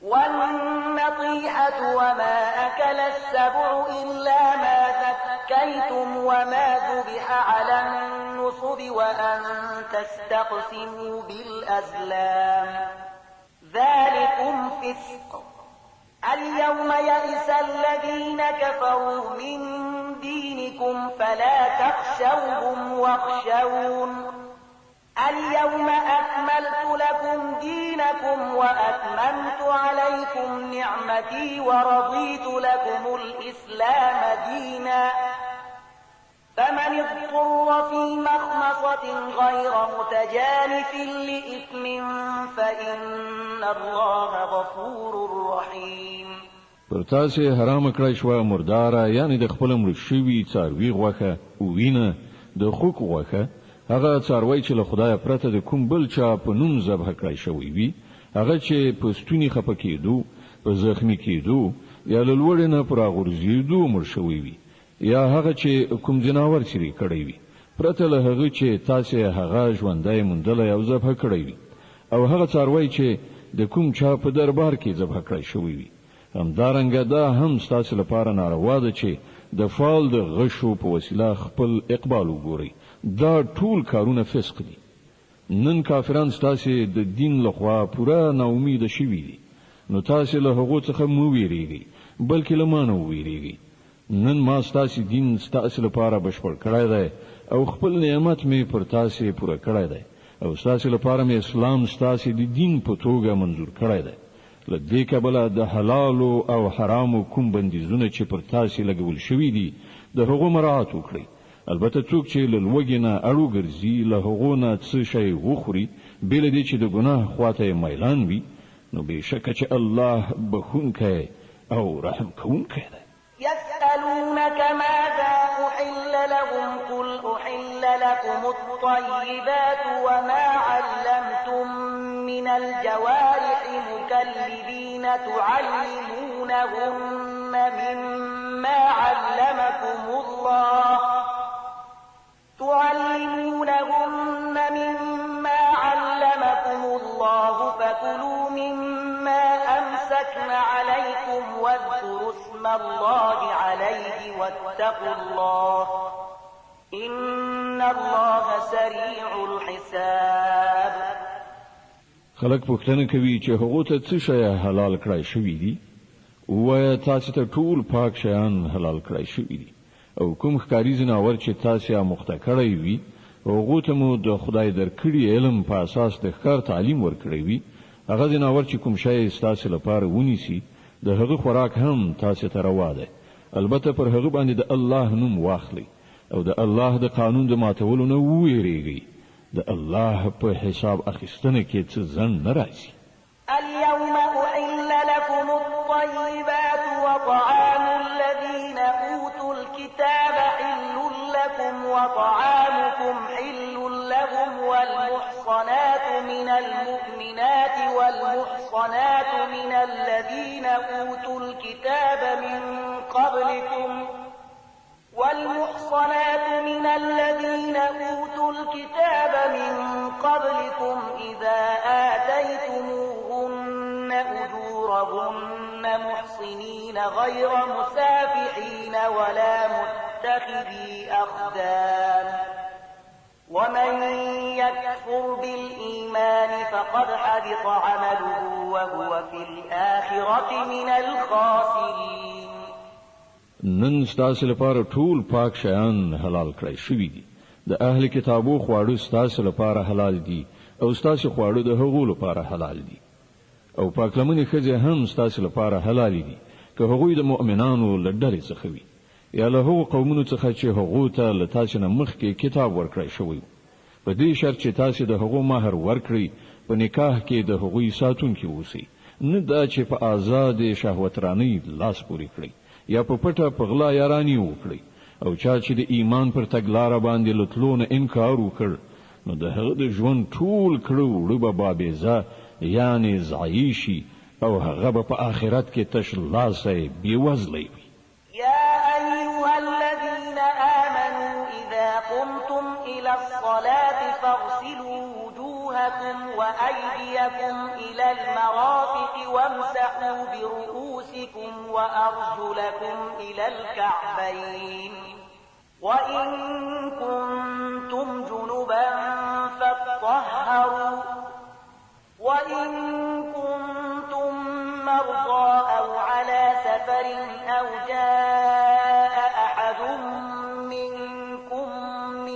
والنطيحة وما أكل السبع إلا ما ذكيتم وما ذبح على النصب وأن تستقسموا بالأزلام ذلكم فسق. اليوم يئس الذين كفروا من دينكم فلا تخشوهم واخشون اليوم أكملت لكم دينكم وأتممت عليكم نعمتي ورضيت لكم الإسلام دينا فمن اضطر في مخمصة غير متجانف لإثم فإن الله غفور رحيم. پر تاسې حرام کړی شوه مرداره، یعنی د خپل مړ شوي څاروي غوښه او وینه، د خوک غوښه، هغه څاروی چې له خدای پرته د کوم بل چا په نوم ذبح کړی شوی وي، هغه چې په ستوني خفه کېدو، په زخمی کېدو یا له لوړې نه په راغورځېدو مړ شوی وي، یا هغه چې کوم ځناور چیرې کړی وي پرته له هغه چې تاسې هغه ژوندی موندلی او ذبح کړی وي، او هغه څاروی چې د کوم چا په دربار کې ذبح کړی شوی وي. همدارنګه دا هم ستاسې لپاره ناروا ده چې د فال د غشو په وسیله خپل اقبال وګورئ. دا ټول کارونه فسق دي. نن کافران ستاسې د دین لخوا پوره ناامیده شوي دي، نو تاسې له هغو څخه مه ویریږئ، بلکې له ما نه وویریږئ. نن ما ستاسې دین ستاسې لپاره بشپړ کړی دی او خپل نعمت مې پر تاسې پوره کړی دی، او ستاسې لپاره مې اسلام ستاسې د دین په توګه منظور کړی دی. له دې کبله د حلالو او حرامو کوم بندیزونه چې پر تاسې لګول شوي دي د هغو مراعات وکړئ. البته څوک چې له لوږې نه اړو ګرځي، له هغو نه څه شی وخوري بې له دې چې د ګناه خواته یې میلان وي، نو بېشکه چې الله بخښونکی او رحم کوونکی دی. يسألونك ماذا أحل لهم قل أحل لكم الطيبات وما علمتم من الجوارح مكلبين تعلمونهن مما علمكم الله فكلوا مما أمسكن عليكم واذكروا اسم الله عليه واتقوا الله إن الله سريع الحساب. خلق پوښتنه کوي چې هغه ته څه شی حلال کړای شوی دي، وایي تاسو ته ټول پاک شیان حلال کړای شوی دي، او کوم ښکاري ځناور چې تاسو یې مخته کړی وي هغه ته مو د خدای درکړي علم په اساس د ښکار تعلیم ورکړی وي. هغه ځناور چې کوم شی تاسو لپاره ونیسي د هغه خوراک هم تاسو ته روا ده، البته پر هغه باندې د الله نوم واخلي او د الله د قانون د ماتولو نه ویریږي د الله په حساب اخیستنه کې څه ځن نه راځي. اليوم أحل لكم الطيبات وطعام الذين أوتوا الكتاب حل لكم وطعامكم حل لهم والمحصنات من المؤمنات والمحصنات من الذين أوتوا الكتاب من قبلكم إذا آتيتموهن أجورهن محصنين غير مسافحين ولا متخذي أخدان ومن يكفر بالإيمان فقد حبط عمله وهو في الآخرة من الخاسرين. نن ستاسو لپاره ټول پاک شیان حلال کړی شوي دي. د اهل کتابو خواړه ستاسو لپاره حلال دي او ستاسو خواړه د هغو لپاره حلال دي. او پاک لمنې ښځې هم ستاسو لپاره حلال دي که هغوی د مؤمنانو له ډلې څخه وي یا له هغو قومونو څخه چې هغو ته له تاسو نه مخکې کتاب ورکړی شوی په دې شرط چې تاسو د هغو مهر ورکړئ په نکاح کې د هغوی ساتونکي اوسئ، نه دا چې په آزاد شهوترانۍ لاس پورې کړئ یا په پټه په غلا یاراني وکړئ. او چا چې د ایمان پر تګلاره باندې لتلو نه انکار وکړ نو د هغه د ژوند ټول کړو وړو به بابیزه یعنی ضایع شي او هغه به په آخرت کې تش لاسه بېوزلی وي. إلى الصلاة فاغسلوا وجوهكم وأيديكم إلى المرافق وامسحوا برؤوسكم وأرجلكم إلى الكعبين وإن كنتم جنبا فاطهروا وإن كنتم مرضى أو على سفر أو جاء أحد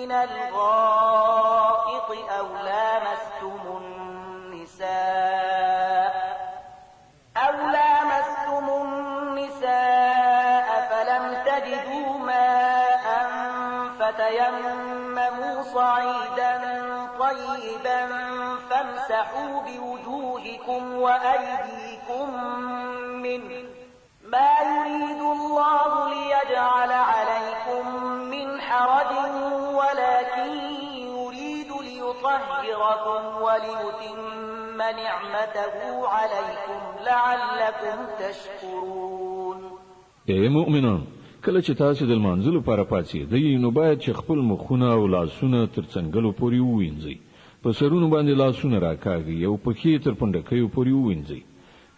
من الغائط أو لامستم النساء فلم تجدوا ماء فتيمموا صعيدا طيبا فامسحوا بوجوهكم وأيديكم منه ما يريد الله ليجعل عليكم من حرج ولكن يريد ليطهركم وليتم نعمته عليكم لعلكم تشكرون. اے مؤمنان، کله چې تاسو د لمانځلو لپاره پاڅېږئ نو باید چې خپل مخونه او لاسونه تر څنګلو پورې ووینځئ، په سرونو باندې لاسونه راکاږئ او پښې تر پنډکیو پورې ووینځئ.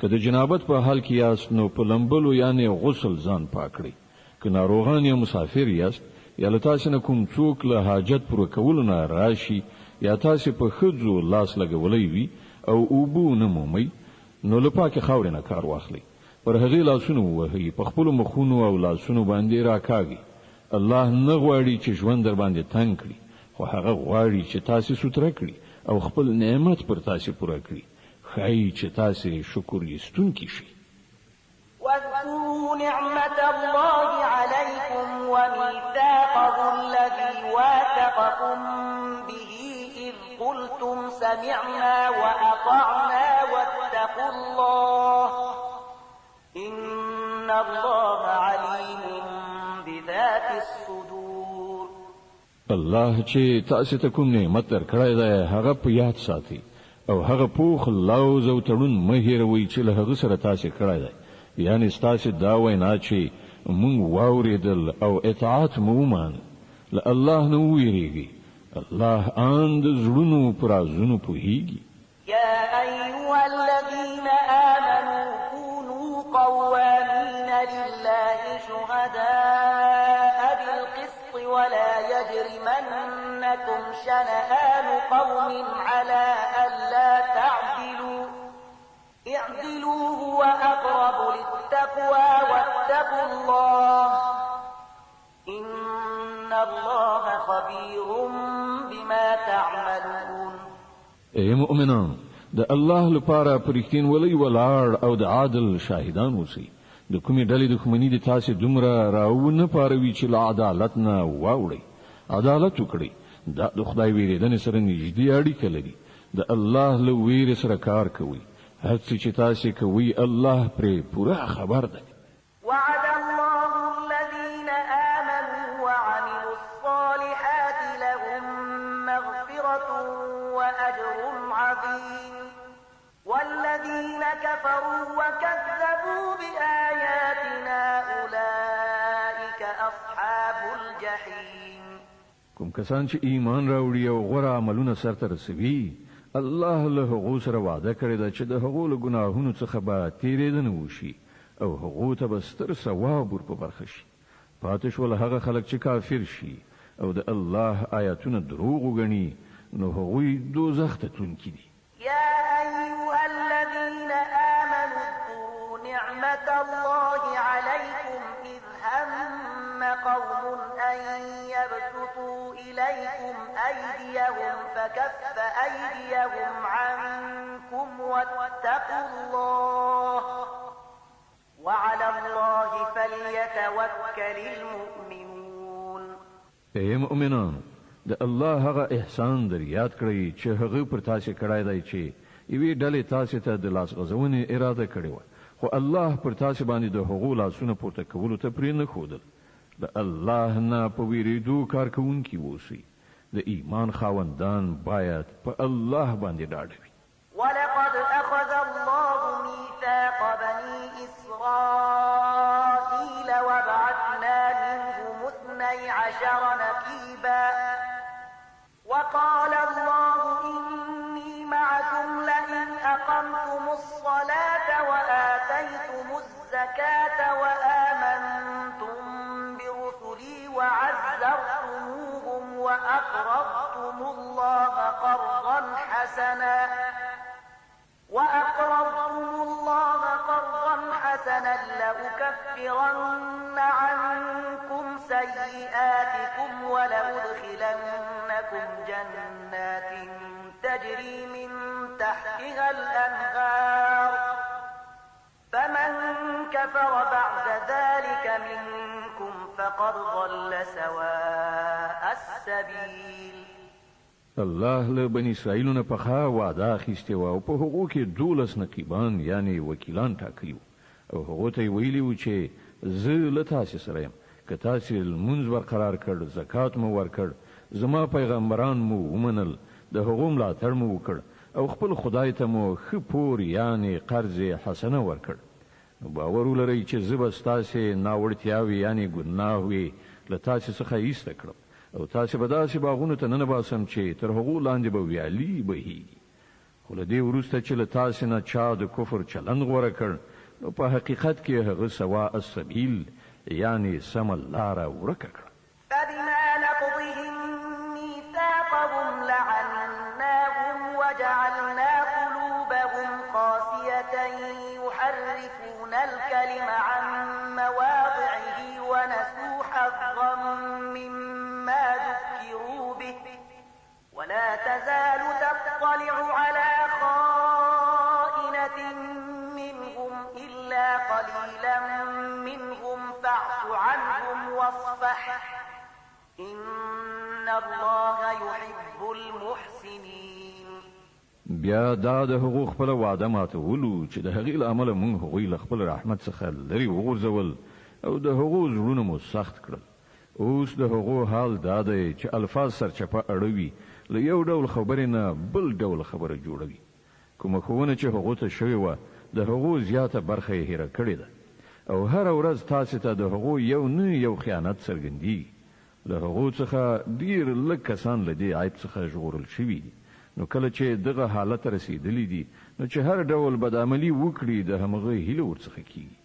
که د جنابت په حال کې یاست نو په لمبلو یعنی غسل ځان پاک کړئ. که ناروغان یا مسافر یاست یا له تاسو نه کوم څوک له حاجت پوره کولو نه راشي یا تاسو په ښځو لاس لګولی وي او اوبو نه مومئ نو له پاکې خاورې نه کار واخلئ، پر هغې لاسونه ووهئ، په خپلو مخونو او لاسونو باندې راکاږئ. الله نه غواړي چې ژوند در باندې تنګ کړي، خو هغه غواړي چې تاسو سوتره کړي او خپل نعمت پر تاسو پوره کړي. ښایي چې تاسو شکر ایستونکي شئ. واذكروا نعمة الله عليكم وميثاقه الذي واثقكم به إذ قلتم سمعنا وأطعنا واتقوا الله إن الله عليم بذات الصدور. الله چې تاسو ته کوم نعمت درکړی دی هغه په یاد ساتئ او هغه پوخ لوز او تړون مه هېروئ چې له هغه سره تاسو کړی دی، یعنی ستاسو دا وینا چې مونږ واورېدل او اطاعت مو ومان، له الله نه وویریږئ. الله ان د زړونو په رازونو پوهیږي. يا أيها الذين آمنوا كونوا قوامين لله شهداء بالقسط ولا يجرمنكم شنآن قوم على ألا تعدلوا اعدلوا هو أقرب للتقوى واتقوا الله إن الله خبير بما تعملون. اے مؤمنان، د الله لپاره پرختین ولی ولاړ او د عادل شاهدان اوسئ. د کومې ډلې دښمني د تاسو دومره راونه پاروي چې له عدالت نه واوړي عدالت وکړي دا د خدای ویریدنې سره نږدې اړیکه لري د الله له ویرې سره کار کوي هر څه چې تاسو کوي الله پرې پوره خبر ده وعد الله الذين آمنوا وعملوا الصالحات لهم مغفرة وأجر عظيم والذين كفروا وكذبوا بآياتنا أولئك أصحاب الجحيم کوم کسان چې ایمان راوړي او غوره عملونه سرته رسوي الله له هغو سره وعده کړی ده چې د هغو له ګناهونو څخه به تیریدنه وشي او هغو ته به ستر ثواب ور په برخه شي پاتې شول هغه خلک چې کافر شي او د الله آیاتونه دروغ وګڼي نو هغوی دوزخ ته تلونکي دي يا أيها الذين آمنوا اذكروا نعمة الله عليكم إذ هم قوم أن يبسطوا إليكم أيديهم فكف أيديهم عنكم واتقوا الله وعلى الله فليتوكل المؤمنون اے مؤمنان د الله هغه احسان در یاد کړئ چې هغه پر تاسو کړای دی چې یوې ډلې تاسو ته د لاس غځونې اراده کړې و خو الله پر تاسو باندې د هغو لاسونه پورته کولو ته پرې نه ښودل د الله نه په ویریدو کار کوونکي اوسئ د ایمان خاوندان باید په الله باندې ډاډ وي ولقد أخذ الله ميثاق بني إسرائيل وبعثنا منهم 12 نقيبا وقال الله إني معكم لئن أقمتم الصلاة وآتيتم الزكاة وآمنتم برسلي وعزرتموهم وأقرضتم الله قرضا حسنا لأكفرن عنكم سيئاتكم ولأدخلنكم جنات تجري من تحتها الأنهار فمن كفر بعد ذلك منكم فقد ضل سواء السبيل الله له بنی اسرائیلونه په خا وعده اخیسته و او په هغو کې 12 نقیبان یعنی وکیلان ټاکلیو او هغه ته ویلی و چې زه له تاسو سره یم که تاسو المنځ برقرار کړ زکات مو ورکړ زما پیغمبران مو ومنل د هغو ملاتړ مو وکړ او خپل خدای ته مو خپور یعنی قرض حسنه ورکړ نو باور ولرئ چې زه به تاسو ناوړتیاوي یعنی ګناهوي له تاسو څخه ایسته کړم او تاسو به داسې باغونو ته نه باسم چې تر هغو لاندې به ویالي بهیږي خو له دې وروسته چې له تاسو نه چا د کفر چلند غوره کړ نو په حقیقت کې هغه سواء السبیل یعنی سم لاره ورکه کړه فبما نقضهم ميثاقهم لعناهم وجعلنا قلوبهم قاسية يحرفون الكلم عن مواضعه ونسوا حظا مما ذكروا به ولا تزال تطلع على خائنة منهم إلا قليلا منهم فاعف عنهم واصفح إن الله يحب المحسنين بیا دا د حقوق خپل وعده ماتولو چې د هغې له امله موږ هغوی له خپل رحمت څخه لرې وغورځول او د هغو زړونه مو سخت کړل اوس د هغو حال دا دی چې الفاظ سرچپه اړوي له یو ډول خبرې نه بل ډول خبره جوړوي کومه ښوونه چې هغو ته شوې وه د هغو زیاته برخه یې هیره کړې ده او هره ورځ تاسو ته د هغو یو نه یو خیانت څرګندېږي له هغو څخه ډېر لږ کسان له دې عیب څخه ژغورل شوي دي نو کله چې دغه حالت رسیدلی دي نو چې هر ډول بدعملي وکړي د همغه هیله ورڅخه کیږي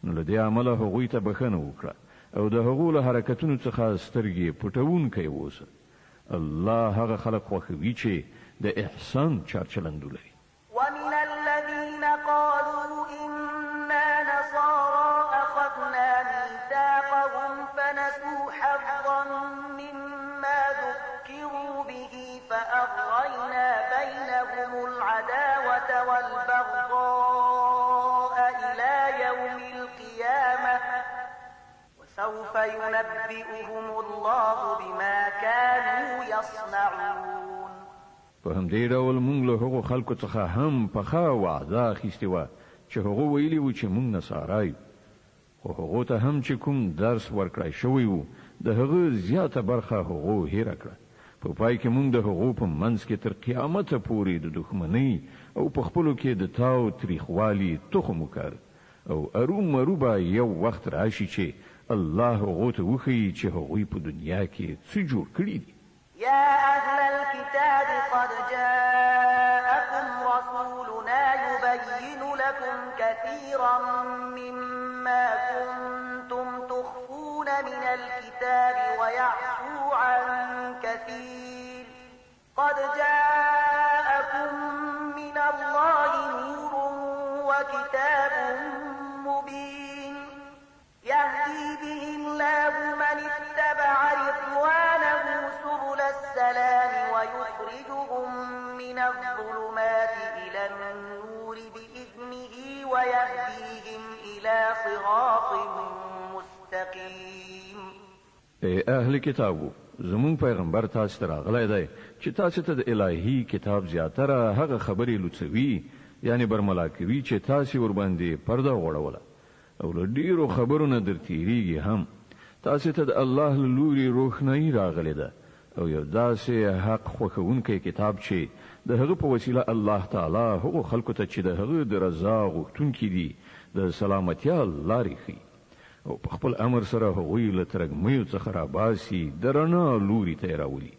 نو له دې عمله هغوی ته بخښنه وکړه او د هغو له حرکتونو څخه سترګې پټوونکی اوسه الله هغه خلق خوښوي چې د احسان چارچلند لري ومن الذين قالوا إنا نصارى أخذنا ميثاقهم فنسوا حظا مما ذكروا به فأغرينا بينهم العداوة والبغضاء إلى يوم القيامة سوف ينبئهم الله بما كانوا يصنعون. په همدې ډول موږ له هغو خلکو څخه هم پخه وعده اخیستې وه چې هغه ویلي وو چې موږ نصارای خو هغه ته هم چې کوم درس ورکړای شوی وو د هغه زیاته برخه هغه هېره کړه. په پای کې موږ د هغو په منځ کې تر قیامت پورې د دښمنۍ او په خپلو کې د تاو تریخوالي تخم وکړ او ارومرو به یو وخت راشي چې الله هغه ته وښیي چې هغوی په دنیا کې څه جوړ کړي دي. يا أهل الكتاب قد جاءكم رسولنا يبين لكم كثيرا مما كنتم تخفون من الكتاب ويعفو عن كثير قد جاءكم من الله نور وكتاب مبين يهدي به الله من اتبع رضوانه سبل السلام ويخرجهم من الظلمات إلى النور بإذنه ويهديهم إلى صراط مستقيم. اهل کتابو زمون پیغمبر تاسو ته راغلی دی چې تاسو ته د الهي کتاب زیاتره هغه خبرې لوڅوي یعنی برملا کوي چې تاسو ور باندې پرده غوړوله او له ډیرو خبرونو درتیریږي هم. تاسو ته د الله له لوري روښنايي راغلی ده او یو داسې حق خوښونکی کتاب چې د هغه په وسیله الله تعالی هغو خلکو ته چې د هغه د رضا غوښتونکي دي د سلامتیا لارې ښیي او په خپل امر سره هغوی له ترږمیو څخه راباسي د رڼا لوري ته یې راولي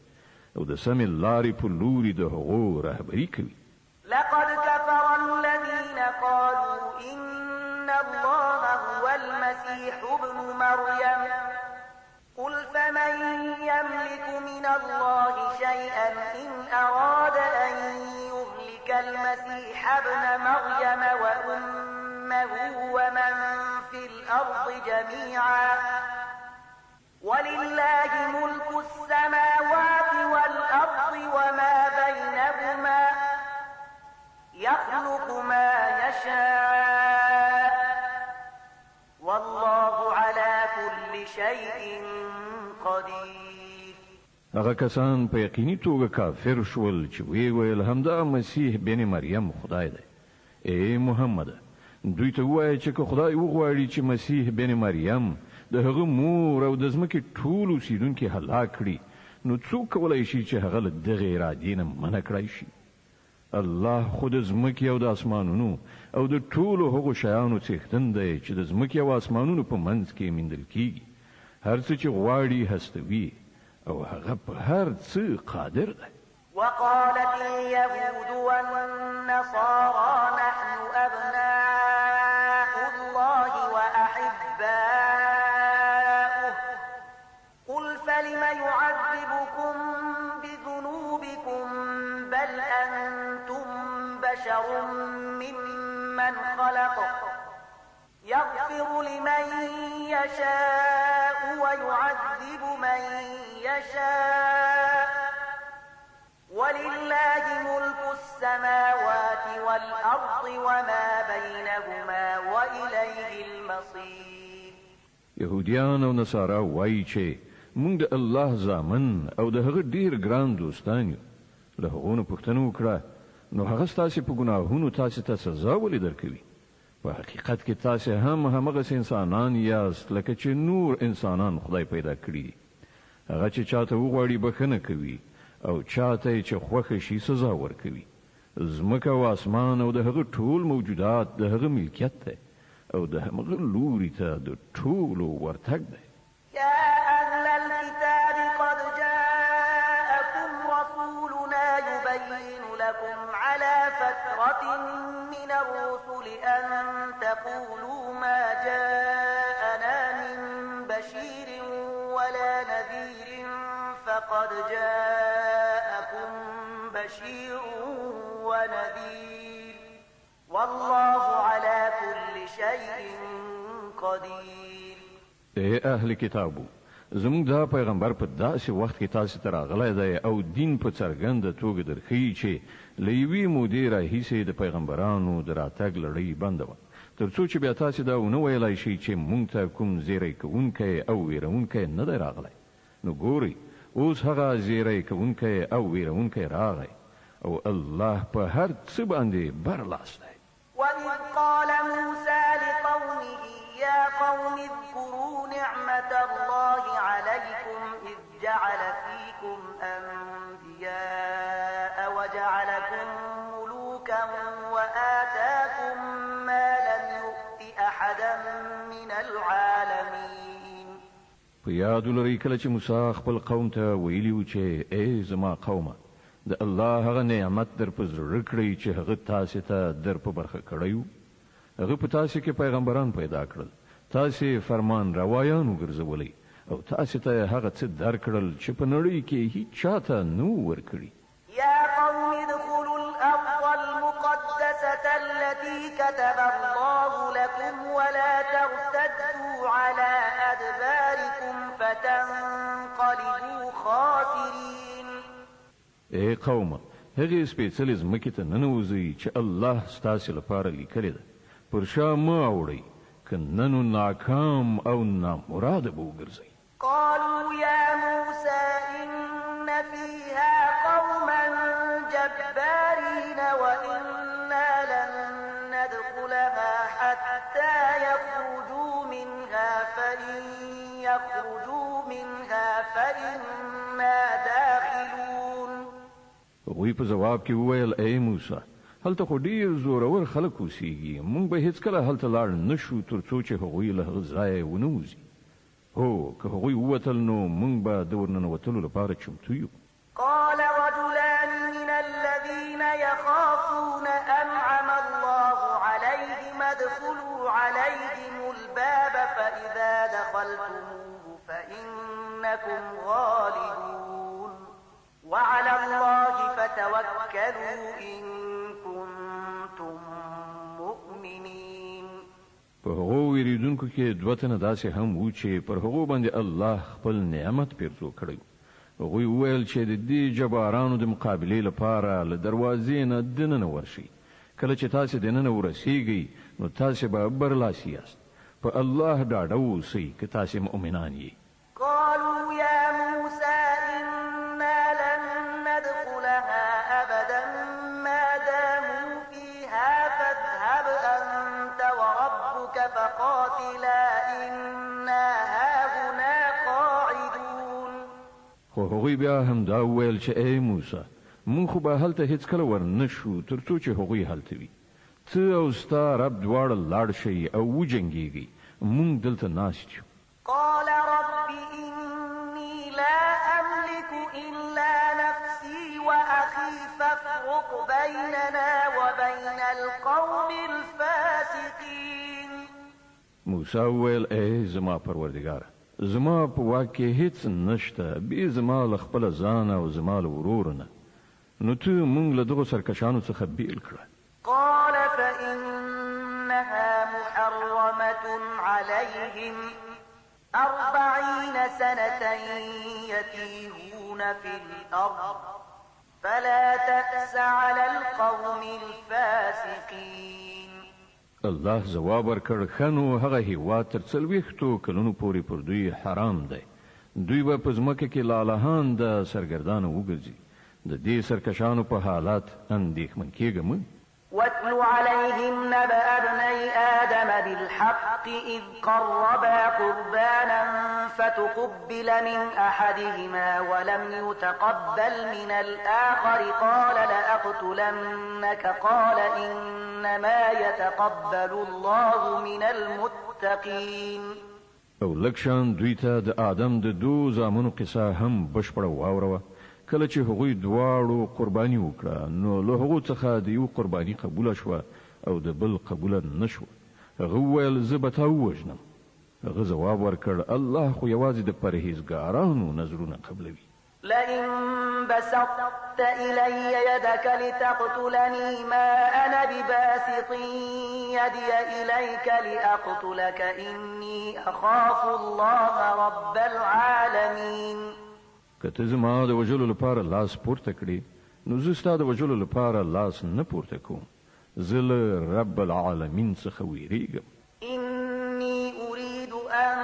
او د سمې لارې په لوري د هغو رهبري کوي. لقد كفر الذين قالوا إن الله هو المسيح ابن مريم قل فمن يملك من الله شيئا إن أراد أن يهلك المسيح ابن مريم وأمه ومن في الأرض جميعا ولله ملك السماوات والأرض وما بينهما يخلق ما يشاء والله على كل شيء قدير. هغه کسان په یقیني توګه کافر شول چې وی ویل همدا مسیح بن مریم خدای دی. ای محمد دوی ته وایي چې خدای وغواړي چې مسیح بن مریم د هغه مور او د ځمکې ټول اوسیدونکي هلاک کړي نو څوک کولی شي چې هغه له دغه ارادې نه منع کړی شي؟ الله خود ځمکې او د اسمانونو او د ټولو هغو شیانو څښتن دی چې د ځمکې او اسمانونو په منځ کې میندل کیږي. هر څه چې غواړي هستوي او هغه په هر څه قادر دی. وقالت اليهود والنصارى نحن أبناء الله وأحباؤه قل فلم يعذبكم بذنوبكم بل أنتم بشر ممن خلق يغفر لمن يشاء ويعذب من يشاء ولله ملك السماوات والأرض وما بينهما وإليه المصير. يهوديان او نصارا وایي چې موږ د الله زامن او د هغه ډیر ګران دوستان یو. له هغونو پوښتنه وکړه نو هغه ستاسو په ګناهونو تاسو ته سزا ولې درکوي؟ په حقیقت کې تاسو هم همغه انسانان یاست لکه چې نور انسانان خدای پیدا کړی دي. هغه چې چاته وغواړي بخښنه کوي او چاته چې خوښ شي سزا ورکوي. ځمکه او اسمان او د هغه ټول موجودات د هغه ملکیت دی او د هغه لوري ته د ټولو ورتګ دی. يا أهل الكتاب قد جاءكم رسولنا يبين لكم على فترة من الرسل أن تقولوا ما جاءنا من بشير ولا نذير فقد جاءكم بشير ونذير والله على كل شيء قدير. اے اهل کتابو زموږ دا پیغمبر په داسې وخت کې تاسو ته راغلی دی او دین په څرګنده توګه درښیي چې له یوې مودې راهیسې د پیغمبرانو د راتګ لړۍ بنده وه. تر څو چې بیا تاسو دا ونه ویلای شي چې مونږ ته کوم زیری کوونکی او ویرونکی نه دی راغلی نو ګوري اوس هغه زیری کوونکی او ویرونکی راغی او الله په هر څه باندې برلاس دی. وَإِذْ قَالَ مُوسَى لِقَوْمِهِ يَا قَوْمِ اذْكُرُوا نِعْمَةَ اللَّهِ عَلَيْكُمْ إِذْ جَعَلَ فِيكُمْ أَنْبِيَاءَ وَجَعَلَكُمْ مُلُوكًا وَآتَاكُمْ مَا لَمْ يُؤْتِ أَحَدًا مِنَ الْعَالَمِينَ. په یاد ولرئ کله چې موسی خپل قوم ته ویلي و چې ای زما قومه د الله هغه نعمت در په زړه کړئ چې هغه تاسو ته در په برخه کړی و. هغه په تاسو کې پیغمبران پیدا کړل، تاسو فرمان روایان وګرځولئ او تاسو ته هغه څه درکړل چې په نړۍ کې هیڅ چاته نو ورکړي. يا قوم ادخلوا الأرض المقدسة التي كتب الله لكم ولا ترتدوا على أدباركم فتنقلبوا خاسرين. ای قومه هغه سپېڅلې ځمکې ته ننوځئ چې الله ستاسو لپاره لیکلې ده، پر شا مه اوړئ که نه نو ناکام او نامراده به وګرځئ. قالوا يا موسى إن فيها قوما جبارين وإنا لن ندخلها حتى يخرجوا منها فإن يخرجوا منها فإنا داخلون. وی په جواب کې وویل ای موسی هلته خو ډیر زورور خلک اوسېږي، موږ به هیڅکله هلته لاړ نشو تر څو چې هغوی له هغه ځایه ونه وځي. هو که هغوی ووتل نو موږ به د ورننوتلو لپاره چمتو یو. قال رجلان من الذين يخافون أنعم الله عليهم ادخلوا عليهم الباب فإذا دخلتموه فإنكم غالبون وعلى الله فتوكلوا إن كنتم مؤمنين. په هغو ویریدونکو کې دوه تنه داسې هم وو چې پر هغو باندې الله خپل نعمت پیرزو کړی. هغوی وویل چې د دې جبارانو د مقابلې لپاره له دروازې نه دننه ورشي. کله چې تاسو دننه ورسیږئ نو تاسو به برلاسي یاست. په الله ډاډه اوسئ که تاسو مؤمنان یئ. قالوا يا موسى إنا لن ندخلها أبدا ما داموا فيها فاذهب أنت وربك فقاتلا إنا هاهنا قاعدون. خو هغوی بیا هم دا وویل چې ای موسی مونږ خو به هلته هیڅکله ورنشو تر څو چې هغوی هلته وي. ته او ستا رب دواړه لاړ شئ او وجنګېږئ، مونږ دلته ناست یو. قال رب إني لا أملك إلا نفسي وأخي فافرق بيننا وبين القوم الفاسقين. موسی وویل ای زما پروردګاره زما په واک کې هیڅ نشته بې زما له خپل ځان او زما له ورور نه، نو ته مونږ له دغو سرکشانو څخه بیل کړه. قال فإنها محرمة عليهم 40 سنة يتيهون في الأرض فلا تأس على القوم الفاسقين. الله جواب ورکړ خنو هغه هیواد تر 40 کلونو پورې پر دوی حرام دی. دوی به په ځمکه کې لالهان د سرګردانه وګرځي. د دې سرکشانو په حالات اندېښمن کېږه مه. واتل عليهم نبأ ابني آدم بالحق إذ قربا قربانا فتقبل من أحدهما ولم يتقبل من الآخر قال لأقتلنك قال إنما يتقبل الله من المتقين. او لکشان دوی ته د آدم د دو زامنو قصه هم بشپړه واوروه. کله چې هغوی دواړو قرباني وکړه نو له هغو څخه د یو قرباني قبوله شوه او د بل قبوله نشوه. هغه وویل زه به تا ووژنم. هغه ځواب ورکړ الله خو یوازې د پرهیزګارانو نظرونه قبلوي. لئن بسطت إلي يدك لتقتلني ما أنا بباسط يدي إليك لأقتلك إني أخاف الله رب العالمين. که ته زما د وژلو لپاره لاس پورته کړې نو زه ستا د وژلو لپاره لاس نه پورته کوم. زه له رب العالمین څخه ویریږم. إني أريد أن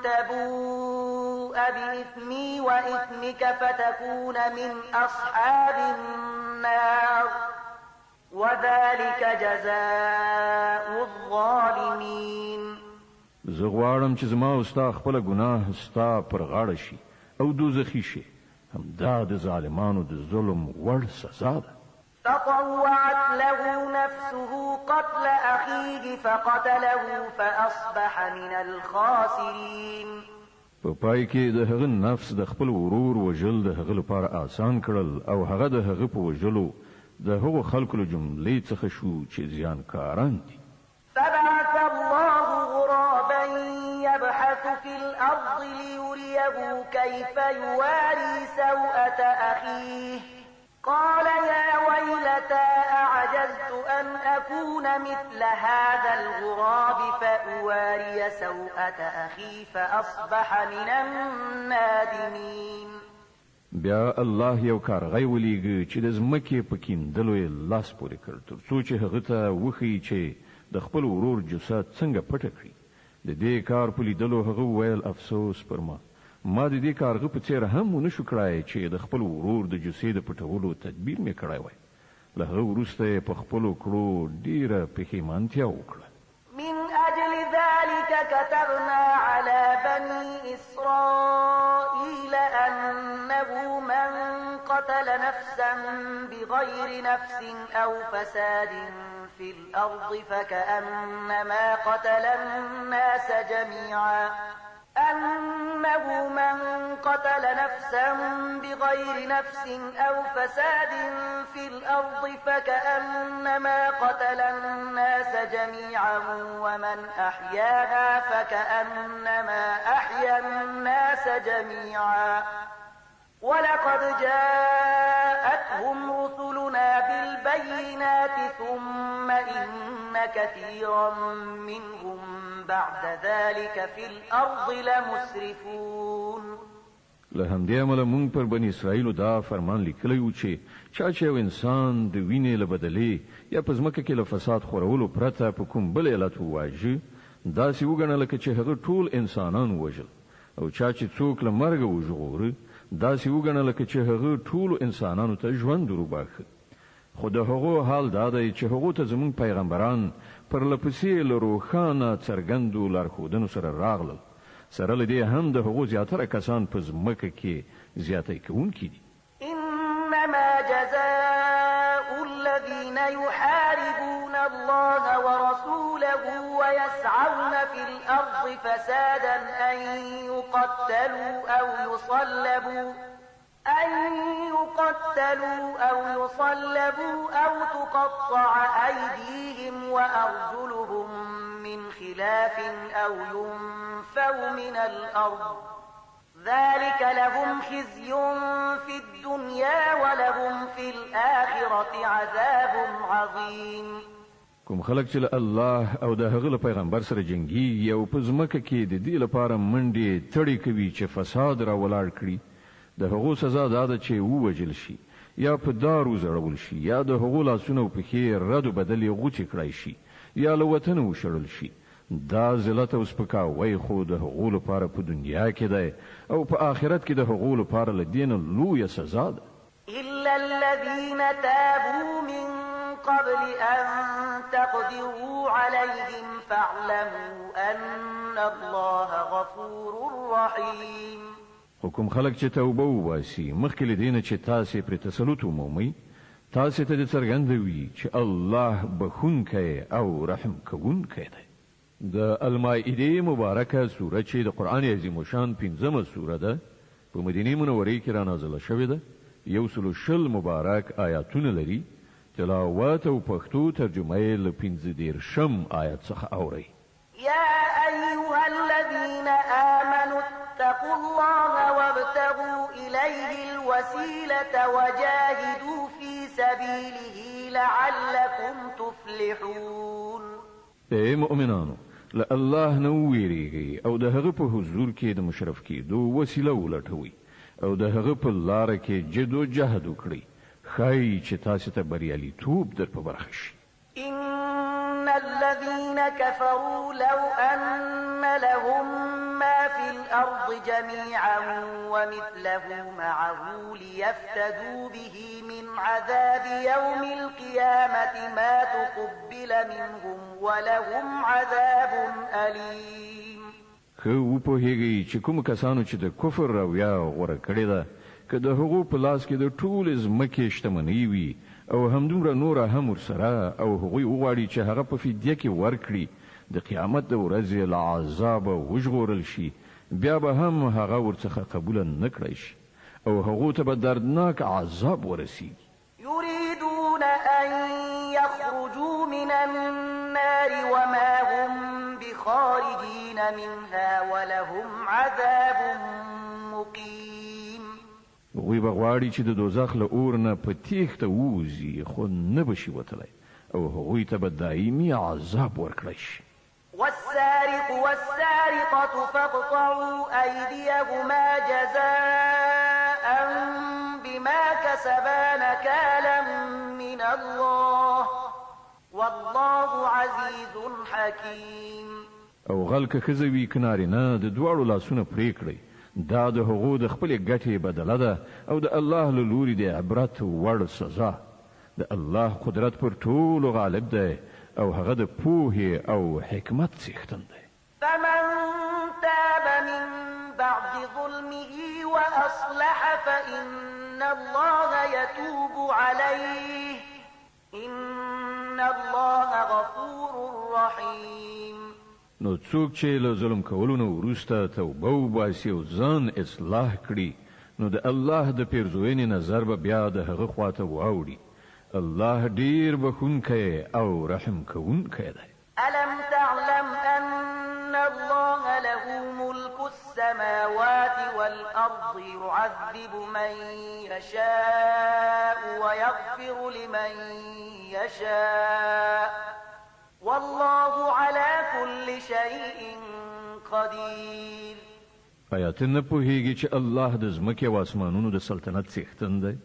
تبوء بإثمي وإثمك فتكون من أصحاب النار وذلك جزاء الظالمين. زه غواړم چې زما او ستا خپله ګناه ستا پر غاړه شي او دوزخي شي. همدا د ظالمانو د ظلم وړ سزا ده. فطوعت له نفسه قتل أخيه فقتله فأصبح من الخاسرين. په پای کې د هغه نفس د خپل ورور وژل د هغه لپاره آسان کړل او هغه د هغه په وژلو د هغو خلکو له جملې څخه شو چې زیانکاران دي. فبعث الله غرابا يبحث في الأرض ليريه كيف يواري سوءة أخيه قال يا ويلتى أعجزت أن أكون مثل هذا الغراب فأواري سوءة أخي فأصبح من النادمين. بیا الله یو کارغی ولیږي چې د ځمکې په کیندلو یې لاس پورې کړ تر څو چې هغه ته وښیي چې د خپل ورور جسد څنګه پټه کړي. د دې کار په لیدلو هغه وویل افسوس پر ما د دې کارغه په څیر هم ونه شو کړای چې د خپل ورور د جسد د پټولو تدبیر مې کړی وای. له هغه وروسته په خپلو کړو ډیره پښیمانتیا وکړه. من أجل ذلك كتبنا على بني إسرائيل أنه من قتل نفسا بغير نفس أو فساد في الأرض فكأنما قتل الناس جميعا أنه من قتل نفسا بغير نفس أو فساد في الأرض فكأنما قتل الناس جميعا ومن أحياها فكأنما أحيا الناس جميعا ولقد جاءتهم رسلنا بالبينات ثم إن كثيرا منهم بعد ذلك في الأرض لمسرفون. له همدې امله مونږ پر بني اسرائیلو دا فرمان لیکلی و چې چا چې یو انسان د وینې له بدلې یا په ځمکه کې له فساد خورولو پرته په کوم بل علت وواژه داسې وګڼه لکه چې هغه ټول انسانان وژل او چا چې څوک له مرګه وژغوره داسې وګڼه لکه چې هغه ټول انسانانو ته ژوند وروباښه. خو د هغو حال دا دی چې هغو ته زموږ پیغمبران پر لپسې له روښانه څرګندو لارښودنو سره راغلل. سره له دې هم د هغو زیاتره کسان په ځمکه کې زیاتی کوونکي دي. إنما جزاء الذين يحاربون الله ورسوله ويسعون في الأرض فسادا أن يقتلوا أو يصلبوا أو تقطع أيديهم وأرجلهم من خلاف أو ينفوا من الأرض ذلك لهم خزي في الدنيا ولهم في الآخرة عذاب عظيم. کوم خلک چې الله او د هغه پیغمبر سره جنگي او په ځمکه کې د دې لپاره منډې تړي کوي چې فساد را ولاړ کړي د هغو سزا ده چې ووجل شي یا په دارو زړول شي یا د هغو لاسونه او پښې رد بدلې غوچې کړای شي یا له وطن وشړل شي. دا ذلت او سپکاوی خو د هغو لپاره په دنیا کې ده او په آخرت کې د هغو لپاره له دین لویه سزا ده. إلا الذين تابوا من قبل أن تقدروا عليهم فاعلموا أن الله غفور رحيم. حکم خلق چې توبه وباسي مخکې له دینه چې تاسې پر تسلط ومومئ تاسې ته د څرګندوي چې الله بخونکی او رحم کوونکی دی. د المائده مبارکه سوره چې د قرآن عظیم شان 15مه سوره ده په مدینه منوره کې را نازله شوې ده. 120 مبارک آیاتونه لري. تلاوت او پښتو ترجمه یې له 15 آیت څخه اورئ. يا أيها الذين آمنوا اتقوا الله وابتغوا إليه الوسيلة وجاهدوا في سبيله لعلكم تفلحون. اے مؤمنانو له الله نو ویریږئ او د هغه په حضور کې د مشرف کېدو وسیله ولټوئ او د هغه په لاره کې جد او جهد وکړئ ښایي چې تاسو ته بریالیتوب در په برخه شي. كفروا لو أن لهم ما في الأرض جميعا ومثله معه ليفتدوا به من عذاب يوم القيامة ما تقبل منهم ولهم عذاب أليم. خو په هیږي چې کوم کسانو چې د کفر رویا غوړه کړې ده که د هغو په لاس کې د ټول ځمکې شتمنۍ وي او همدومره نوره هم ورسره او هغوی وغواړي چې هغه په فدیه کې ورکړي د قیامت د ورځې له عذابه وژغورل شي بیا به هم هغه ورڅخه قبوله نه کړی شي او هغو ته به دردناک عذاب ورسیږي. يريدون أن يخرجوا من النار وما هم بخارجين منها ولهم عذاب مقيم. هغوی به غواړي چې د دوزخ له اور نه په تیښته ووځي خو نه به شي وتلی او هغوی ته به دایمي عذاب ورکړی شي. والسارق والسارقة فاقطعوا أيديهما جزاء بما كسبا نكالا من الله والله عزيز حكيم. او غل که ښځه وي که نارینه د دواړو لاسونه پرې کړئ دا د هغو د خپلې ګټې بدله ده او د الله له لوري د عبرت وړ سزا. د الله قدرت پر ټولو غالب دی او هغه د پوهې او حکمت څښتن دی. فمن تاب من بعد ظلمه وأصلح فإن الله يتوب عليه إن الله غفور رحيم. نو څوک چې له ظلم کولو نه وروسته توبه وباسي او ځان اصلاح کړي نو د الله د پیرزوینې نظر به بیا د هغه خواته واوړي. الله ډیر بخونکی او رحم کوونکی دی. ألم تعلم أن الله له ملك السماوات والأرض يعذب من يشاء ويغفر لمن يشاء والله على كل شيء قدير. آیات نه پوهیږي چې الله د ځمکې او اسمانونو د سلطنت څښتن دی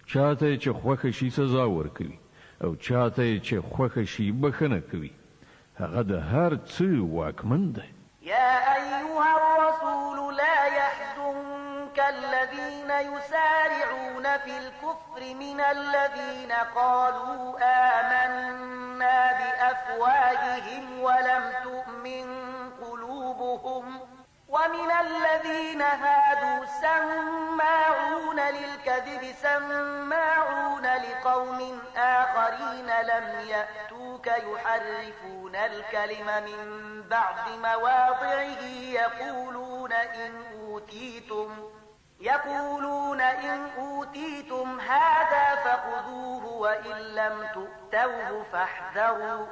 چاته چې خوښه شي سزا ورکوي او چاته چې خوښه شي بخښنه کوي هغه د هر څه واکمن دی. يا أيها الرسول لا يحزنك الذين يسارعون في الكفر من الذين قالوا آمنا بأفواههم ولم تؤمن قلوبهم ومن الذين هادوا سماعون للكذب سماعون لقوم آخرين لم يأتوك يحرفون الكلم من بعد مواضعه يقولون إن أوتيتم هذا فخذوه وإن لم تؤتوه فاحذروا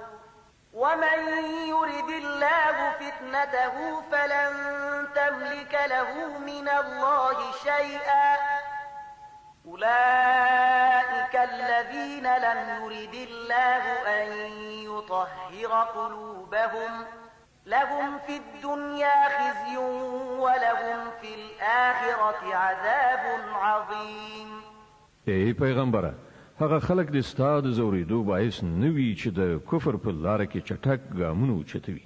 ومن يرد الله فتنته فلن تملك له من الله شيئا أولئك الذين لم يرد الله أن يطهر قلوبهم لهم في الدنيا خزي ولهم في الآخرة عذاب عظيم. ای پیغمبره هغه خلک د ستاد زوریدو باعث نوي چې د کفر په لار کې چټک ګامونه اوچتوي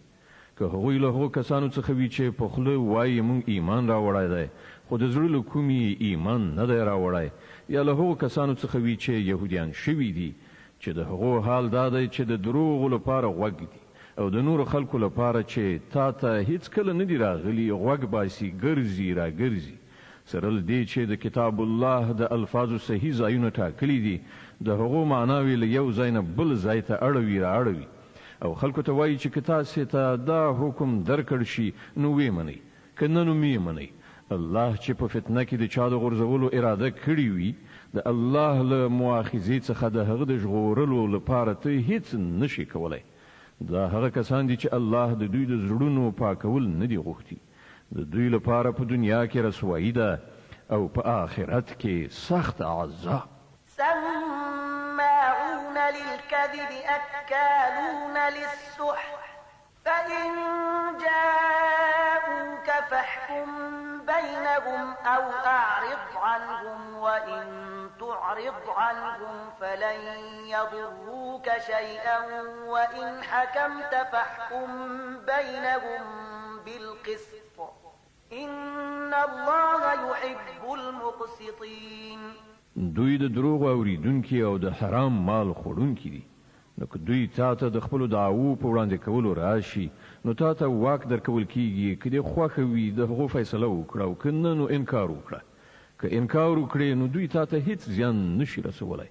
که هغوی له هغو کسانو څخه وي چې په خوله وایي مونږ ایمان راوړی دی خو د زړه له کومې ایمان نه دی راوړی یا له هغو کسانو څخه وي چې یهودیان شوي دي چې د هغو حال دا دی چې د دروغو لپاره غوږ دي او د نورو خلکو لپاره چې تا ته هیڅ کله نه دي راغلي غوږ باسي ګرځي راګرځي سره له دې چې د کتاب الله د الفاظو صحیح ځایونه ټاکلي دي د هغو معناوې له یو ځای نه بل ځای ته اړوي رااړوي او خلکو ته وایي چې که تاسې ته دا حکم درکړ شي نو ویې منئ که نه نو مې منئ. الله چې په فتنه کې د چا د غورځولو اراده کړې وي د الله له مؤاخذې څخه د هغه د ژغورلو لپاره ته هیڅ نشي کولی. دا هغه کسان دي چې الله د دوی د زړونو پاکول نه دي غوښتي. د دوی لپاره په دنیا کې رسوایی ده او په آخرت کې سخت عذاب. سماعون للكذب أكالون للسحت فإن جاءوك فاحكم بينهم أو أعرض عنهم وإن تعرض عنهم فلن يضروك شيئا وإن حكمت فاحكم بينهم بالقسط إن الله يحب المقسطين. دوی د دروغ اوریدونکي او د حرام مال خوړونکي دي. نو که دوی تاته د خپل دعوو په وړاندې کولو راشي نو تاته واک درکول کیږي که دې خوښه وي د هغو فیصله وکړه او که نه نو انکار وکړه. که انکار وکړې نو دوی تاته هیڅ زیان نشي رسولی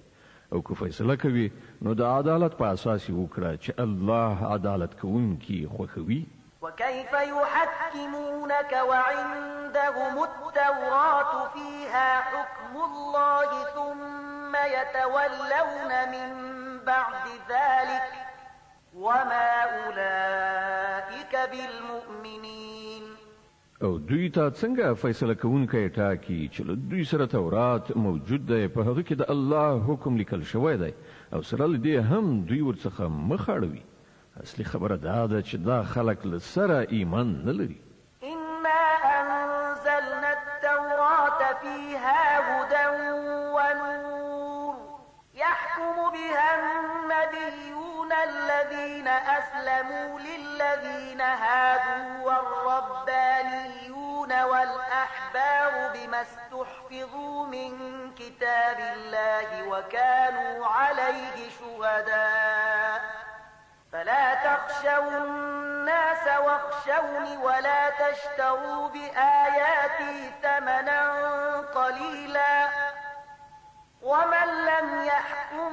او که فیصله کوي نو د عدالت په اساس وکړه چې الله عدالت کوونکي خوښوي. وكيف يحكمونك وعندهم التوراة فيها حكم الله ثم يتولون من بعد ذلك وما أولئك بالمؤمنين. او دوی ته څنګه فیصله کوونکی ټاکي چې له دوی سره تورات موجود دی په هغه کې د الله حکم لیکل شوی دی او سره له دې هم دوی ورڅخه مخ اړوي. اصلي خبره دا ده چې دا خلک له سره ایمان نه لري. إنا أنزلنا التوراة فيها هدى ونور يحكم بها النبيون الذين أسلموا للذين هادوا والربانيون والأحبار بما استحفظوا من كتاب الله وكانوا عليه شهداء فلا تخشوا الناس واخشوني ولا تشتروا بآياتي ثمنا قليلا ومن لم يحكم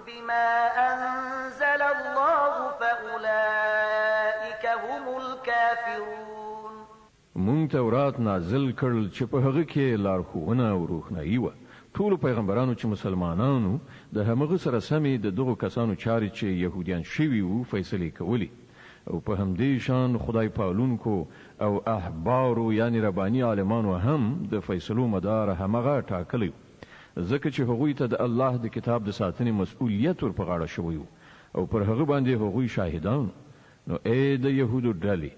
بما أنزل الله فأولئك هم الكافرون. مونږ تورات نازل کړل چې په هغه کې لارښوونه او روښنايي وه. ټولو پیغمبرانو چې مسلمانانو د همغه سره سمې د دغو کسانو چارې چې يهوديان شوي وو فیصلې کولې او په همدې شان خدای پالونکو او احبارو یعنی رباني عالمانو هم د فیصلو مدار همغه ټاکلی ځکه چې هغوی ته د الله د کتاب د ساتنې مسؤلیت ور په غاړه شوی او پر هغه باندې هغوی شاهدان. نو اې د يهودو ډلې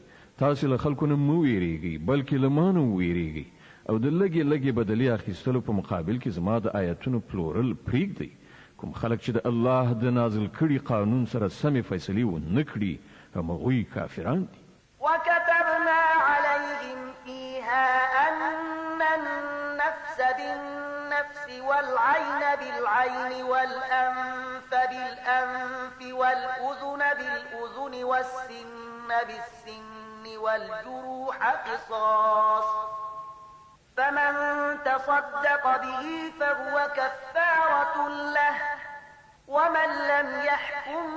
تاسو له خلکو نه مو ویریږئ بلکې له ما نه ویریږئ او د لګي لګي بدلی اخیستلو په مقابل کې زما د آیتونو پلورل پریږدي. کوم خلک چې د الله د نازل کړي قانون سره سمې فیصلې ونه کړي همغوی کافران دي. وكتبنا عليهم فيها أن النفس بالنفس والعين بالعين والأنف بالأنف والأذن بالأذن والسن بالسن والجروح قصاص فمن تصدق به فهو كفارة له ومن لم يحكم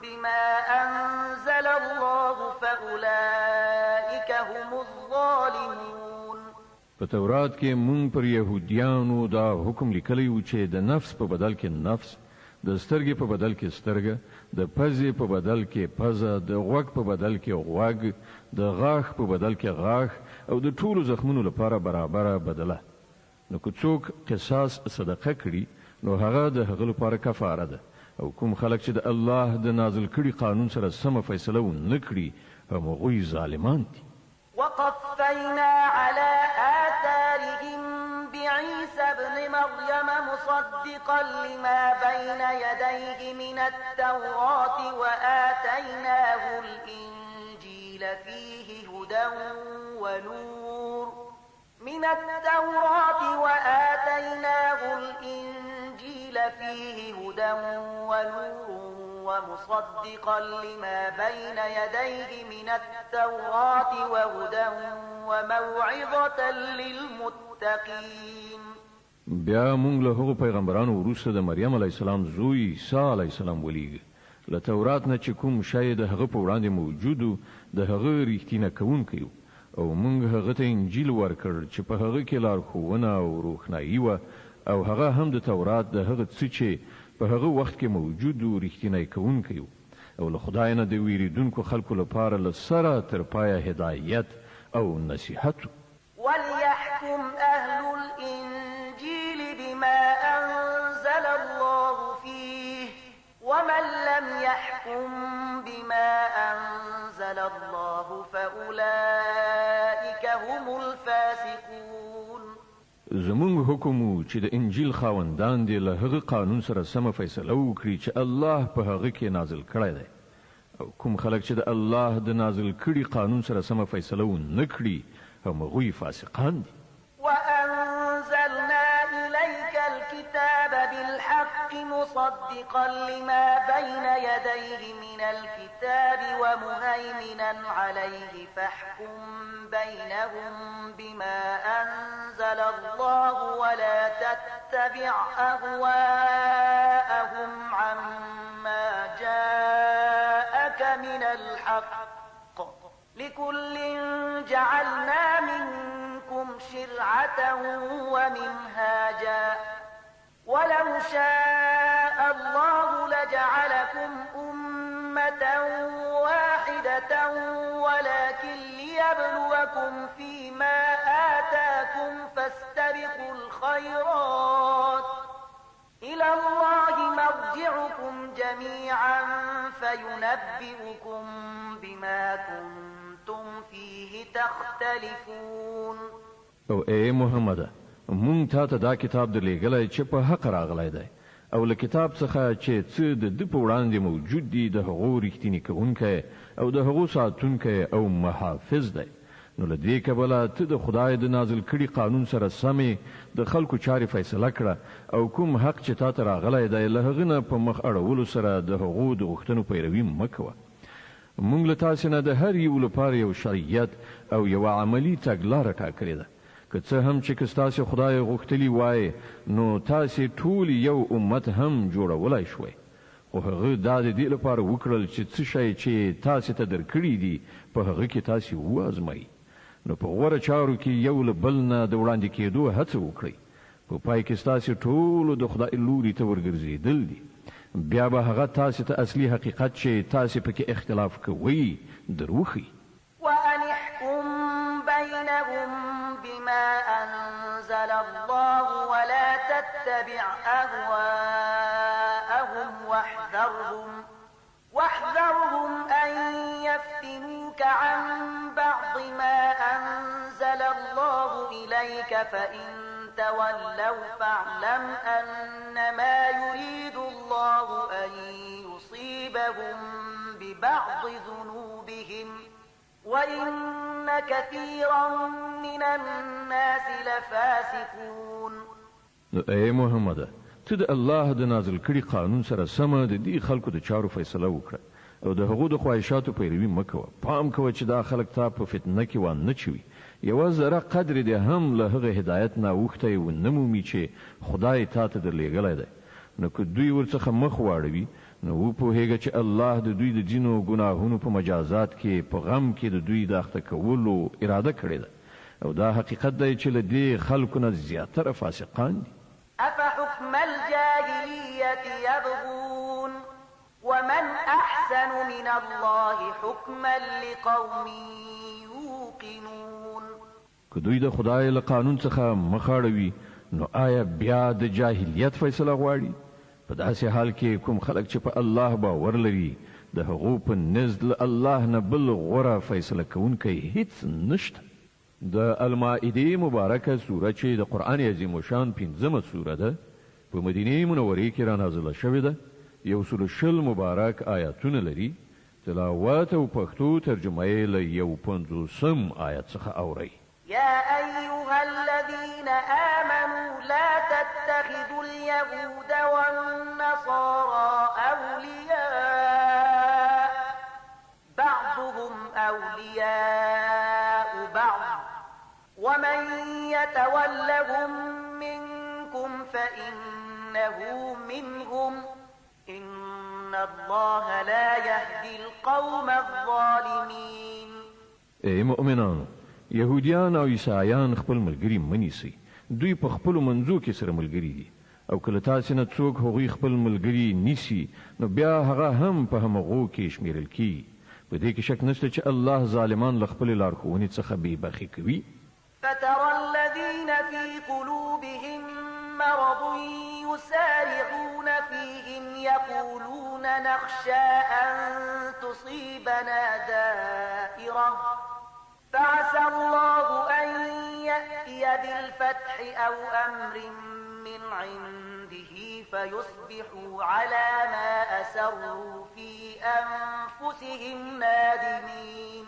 بما أنزل الله فأولئك هم الظالمون. په تورات کې مونږ پر يهوديانو دا حکم لیکلی و چې د نفس په بدل کې نفس، د سترګې په بدل کې سترګه، د پزې په بدل کې پزه، د غوږ په بدل کې غوږ، د غاښ په بدل کې غاښ او د ټولو زخمونو لپاره برابره بدله. نو که څوک قصاص صدقه کړي نو هغه د هغه لپاره کفاره ده او کوم خلک چې د الله د نازل کړي قانون سره سمه فیصله ونه کړي همغوی ظالمان دي. وقفينا على آثارهم بعيسى ابن مريم مصدقا لما بين يديه من التوراة وآتيناه الإنجيل فيه هدى ونور من التوراة وآتيناه الإنجيل فيه هدى ونور ومصدقا لما بين يديه من التوراة وهدى وموعظة للمتقين. بیا مونږ له هغو پیغمبرانو وروسته د مریم علیه السلام زوی عیسی علیه السلام ولیږه. له تورات نه چې کوم شی د هغه په وړاندې موجود د هغه ریښتینه کوونکی او مونږ هغه ته انجیل ورکړ چې په هغه کې لارښوونه او روښنايي وه او هغه هم د تورات د هغه څه چې په هغه وخت کې موجود و ریښتینی کوونکی او له خدای نه د ویریدونکو خلکو لپاره له سره تر پایه هدایت او نصیحت. وليحكم أهل الإنجيل بما أنزل الله فيه ومن لم يحكم بما أنزل الله فأولئك هم الفاسقون. زمونږ حکم و چې د انجیل خاوندان دې له هغه قانون سره سمه فیصله وکړي چې الله په هغه کې نازل کړی دی او کوم خلک چې د الله د نازل کړي قانون سره سمه فیصله ونه کړي همغوی فاسقان دي. وأنزلنا إليك الكتاب بالحق مصدقا لما بين يديه من الكتاب ومهيمنا عليه فاحكم بينهم بما أنزل الله ولا تتبع أهواءهم عما جاءك من الحق لكل جعلنا منكم شرعة ومنهاجا ولو شاء الله لجعلكم أمة واحدة ولكن ليبلوكم فيما آتاكم فاستبقوا الخيرات إلى الله مرجعكم جميعا فينبئكم بما كنتم فيه تختلفون. او اے محمد مونږ ته دا کتاب درلېږلی چې په حق راغلی دی او له کتاب څخه چې څه د ده په وړاندې موجود دي د هغو رښتینې کوونکی او د هغو ساتونکی او محافظ دی. نو له دې کبله ته د خدای د نازل کړي قانون سره سمې د خلکو چارې فیصله کړه او کوم حق چې تا ته راغلی دی له هغه نه په مخ اړولو سره د هغو د غوښتنو پیروي مه کوه. موږ له تاسې نه د هر یو لپاره یو شریعت او یوه عملي تګلاره ټاکلې ده. که څه هم چې که ستاسې خدای غوښتلي وای نو تاسې ټول یو امت هم جوړولی شوی، خو هغه دا د دې لپاره وکړل چې څه شی چې تاسې ته درکړي دي په هغه کې تاسې وازمایي. نو په غوره چارو کې یو له بل نه د وړاندې کېدو هڅه وکړئ. په پای کې ستاسې ټولو د خدای لوري ته ورګرځېدل دي. بیا به هغه تاسې ته اصلي حقیقت چې تاسې پکې اختلاف کوئ دروښي. وأن احكم بينهم بما أنزل الله ولا تتبع أهواءهم واحذرهم أن يفتنوك عن بعض ما أنزل الله إليك فإن تولوا فاعلم أنما يريد الله أن يصيبهم ببعض ذنوبهم وإن كثيرا من الناس لفاسقون. اے محمد ته د الله د نازل کړي قانون سره سمه د دې خلکو د چارو فیصله وکړه او د هغو د خواهشاتو پیروي مه کوه. پام کوه چې دا خلک تا په فتنه کې وانچوي. یوه ذره قدر دې هم له هغه هدایت نه اوښتی ونه مومي چې خدای تا ته درلېږلی دی. نو که دوی ورڅخه مخ واړوي نو وپوهېږه چې الله د دوی د ځینو ګناهونو په مجازات کې په غم کې د دوی د اخته کولو اراده کړې ده او دا حقیقت دی چې له دې خلکو نه زیاتره فاسقان دي. أفحكم الجاهلية يبغون ومن أحسن من الله حكما لقوم يوقنون. که دوی د خدای له قانون څخه مخ اړوي نو آیا بیا د جاهلیت فیصله غواړي؟ په داسې حال کې کوم خلک چې په الله باور لري د هغو په نزد له الله نه بل غوره فیصله کوونکی هیڅ نشته. د المائده مبارکه سوره چې د قرآن عظیم الشان 5مه سوره ده په مدینه منورې کې را نازله شوې ده. 120 مبارک آیاتونه لري. تلاوت او پښتو ترجمه یې له 50 آیت څخه اورئ. يا أيها الذين آمنوا لا تتخذوا اليهود والنصارى أولياء بعضهم أولياء بعض ومن يتولهم منكم فإنه منهم إن الله لا يهدي القوم الظالمين. اے مؤمنانو، يهوديان او عیسایان خپل ملګری منیسي. دوی په خپل منځو کې سره ملګری دي او کله تاسو نه څوک هغوی خپل ملګری نیسي نو بیا هغه هم په همغو کې شمیرل کی. په دې کې شک نشته چې الله ظالمان له خپل لارښوونې څخه بې برخې کوي. فترى الذين في قلوبهم مرض يسارعون فيهم يقولون نخشى أن تصيبنا دائرة فعسى الله أن يأتي بالفتح أو أمر من عنده فيصبحوا على ما أسروا في أنفسهم نادمين.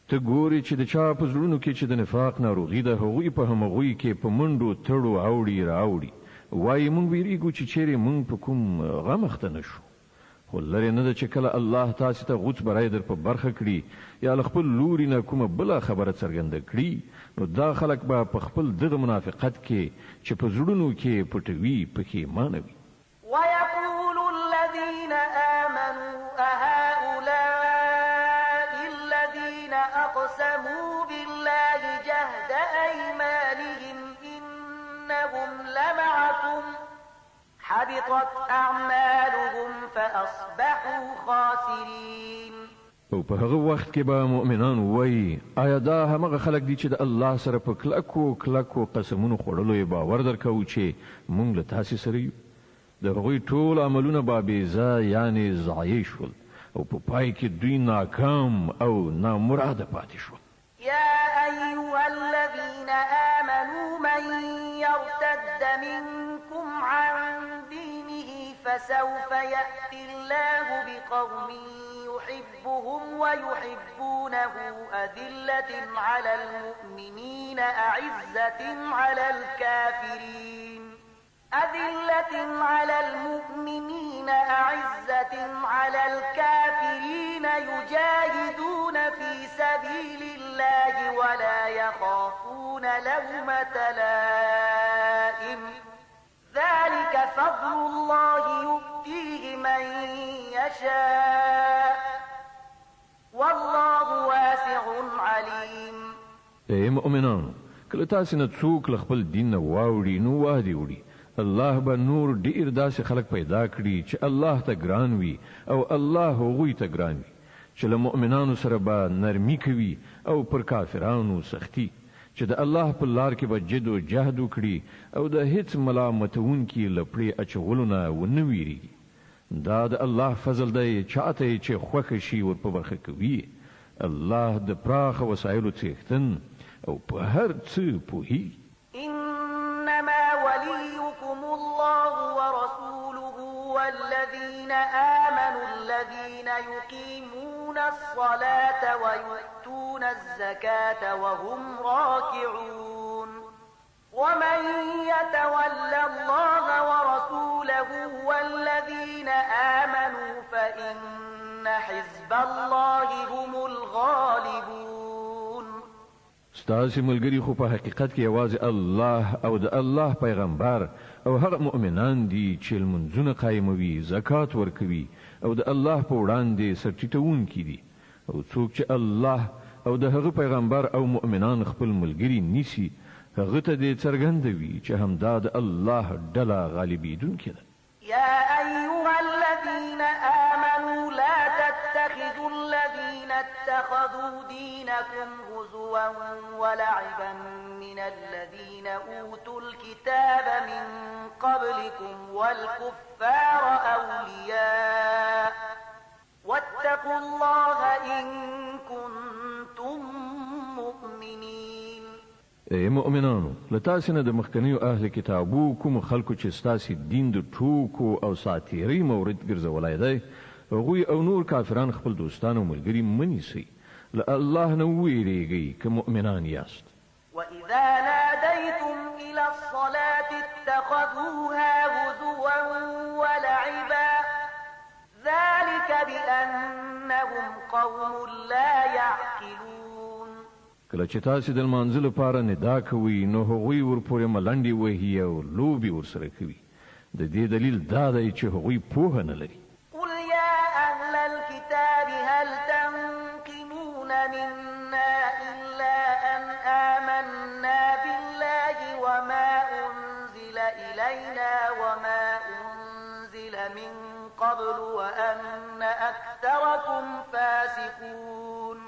ته ګوري چې د چا په زړونو کې چې د نفاق ناروغي ده هغوی په همغوی کې په منډو تړو اوړي راوړي وایي موږ ویریږو چې چیرې موږ په کوم غم اخته نشو خو لرې نه ده چې کله الله تاسې ته غوڅ برای در په برخه کړي یا له خپل لوري نه کومه بله خبره څرګنده کړي نو دا خلک به په خپل دغه منافقت کې چې په زړونو کې پټوي پښیمانه وي. ويقول الذين آمنوا أهؤلاء الذين أقسموا بالله جهد أيمانهم إنهم لمعكم حبطت أعمالهم فأصبحوا خاسرين. او په هغه وخت کې به مؤمنان وایي آیا دا همغه خلک دي چې د الله سره په کلکو قسمونو خوړلو یې باور درکوو چې موږ له تاسې سره یو د هغوی ټول عملونه به بېځا یعنې ضایع شول او په پای کې دوی ناکام او نامراده پاتې شول. يا أيها الذين آمنوا من يرتد منكم عن دينه فسوف يأتي الله بقوم يحبهم ويحبونه أذلة على المؤمنين أعزة على الكافرين يجاهدون في سبيل الله ولا يخافون لومة لائم ذلك فضل الله يؤتيه من يشاء والله واسع عليم. اے مؤمنانو کله تاسې نه څوک له خپل دین نه واوړي نو وادي وړي الله به نور ډیر داسې خلک پیدا کړي چې الله ته ګران وي او الله هغوی ته ګران وي چې له مؤمنانو سره به نرمي کوي او پر کافرانو سختی چې د الله په لار کې به جد او جهد وکړي او د هیڅ ملامتونکي له پړې اچولو نه ونه ویریږي. دا د الله فضل دی چاته چې خوښه شي ور په برخه کوي. الله د پراخه وسایلو څښتن او په هر څه پوهیږي. إنما وليكم الله ورسوله والذين آمنوا الذين يقيمون الصلاة ويؤتون الزكاة وهم راكعون ومن يتول الله ورسوله والذين آمنوا فإن حزب الله هم الغالبون. ستاسې ملګري خو په حقیقت کې یوازې الله او د الله پیغمبر او هغه مؤمنان دي چې لمونځونه قایموي زکات ورکوي او د الله په وړاندې سرټیټونکي دي او څوک چې الله او د هغه پیغمبر او مؤمنان خپل ملګري نیسي هغه ته دې څرګندوي چې همدا د الله ډله غالبیدونکې ده. يا أيها الذين آمنوا لا تتخذوا الذين اتخذوا دينكم هزوا ولعبا من الذين أوتوا الكتاب من قبلكم والكفار أولياء واتقوا الله إن كنتم مؤمنين. اے مؤمنانو لتاسې نه د مخکنیو اهل کتابو کوم خلکو چې ستاسې دین د ټوکو او ساتیرۍ مورد ګرځولی دی هغوی او نور کافران خپل دوستان او ملګري منیسئ له الله نه وویریږئ که مؤمنان یاست. وإذا ناديتم إلى الصلاة اتخذوها هزوا ولعبا ذلك بأنهم قوم لا يعقلون. کله چې تاسې د لمانځه لپاره ندا کوئ نو هغوی ورپورې ملنډې وهي او لوبې ورسره کوي. د دې دلیل دا دی چې هغوی پوهه نه لري. قل يا أهل الكتاب هل تنقمون منا إلا أن آمنا بالله وما أنزل إلينا وما أنزل من قبل وأن أكثركم فاسقون.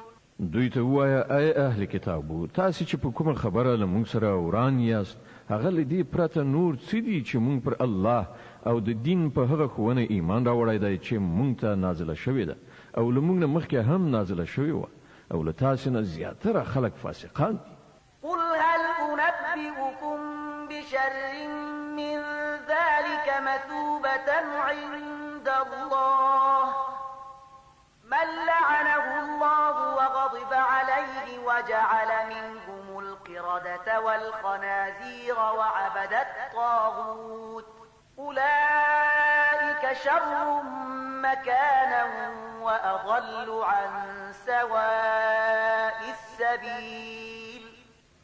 دوی ته ووایه ای اهل کتابو تاسې چې په کومه خبره له موږ سره وران یاست هغه له دې پرته نور څه دي چې موږ پر الله او د دین په هغه ښوونه ایمان راوړی دی چې موږ ته نازله شوې ده او له موږ نه مخکې هم نازله شوې وه او له تاسې نه زیاتره خلک فاسقان دي. قل هل أنبئكم بشر من ذلك مثوبة عند الله من لعنه الله وغضب عليه وجعل منهم القردة والخنازير وعبد الطاغوت أولئك شر مكانا وأضل عن سواء السبيل.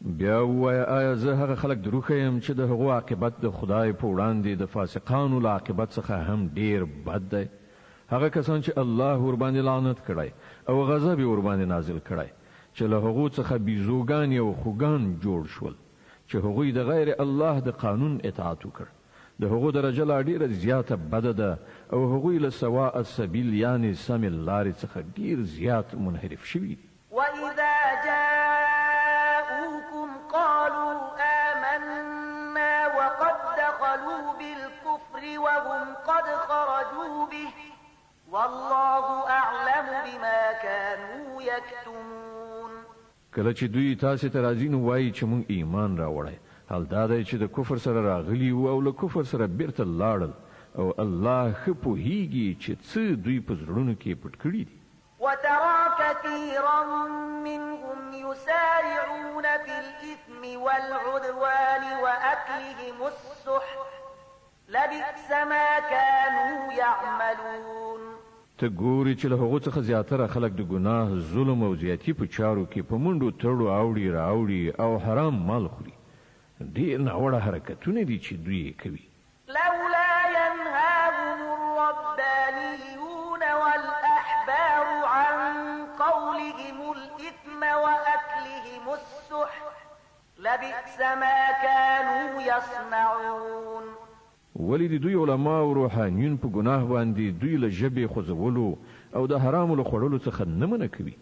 بیا وای آیا زه هغه خلک دروخه يم چې د هغو عاقبت د خدای په وړاندې د فاسقانو له عاقبت څخه هم ډیر بد دی. هغه کسان چې الله ور باندې لعنت کړی او غضب ور باندې نازل کړی چې له هغو څخه بیزوګان او خوګان جوړ شول چې هغوی د غیر الله د قانون اطاعت وکړ. د هغو درجه لا ډیره زیاته بده ده او هغوی له سواء السبیل یعنی سم لارې څخه ډیر زیات منحرف شوي دي. وإذا جاءوكم قالوا آمنا وقد دخلوا بالكفر وهم قد خرجوا به والله أعلم بما كانوا يكتمون. کله چې دوی تاسو ته راځي نو وایي چې موږ ایمان راوړی، حال دا دی چې د کفر سره راغلي او له کفر سره بیرته لاړل او الله ښه پوهیږي چې څه دوی په زړونو کې پټ کړي دي. وترى كثيرا منهم يسارعون في الإثم والعدوان وأكلهم السحت لبئس ما كانوا يعملون. ته ګوري چې له هغو څخه زیاتره خلک د ګناه، ظلم او زیاتی په چارو کې په منډو تړو اوړي راوړي او حرام مال خوري. ډېر ناوړه حرکتونه دي چې دوی کوي. لولا ينهاهم الربانيون والأحبار عن قولهم الإثم وأكلهم السحت لبئس ما كانوا يصنعون. ولی د دوی علما او روحانیون په ګناه باندې دوی له ژبې خوځولو او د حرامو له خوړلو څخه نه منع کوي.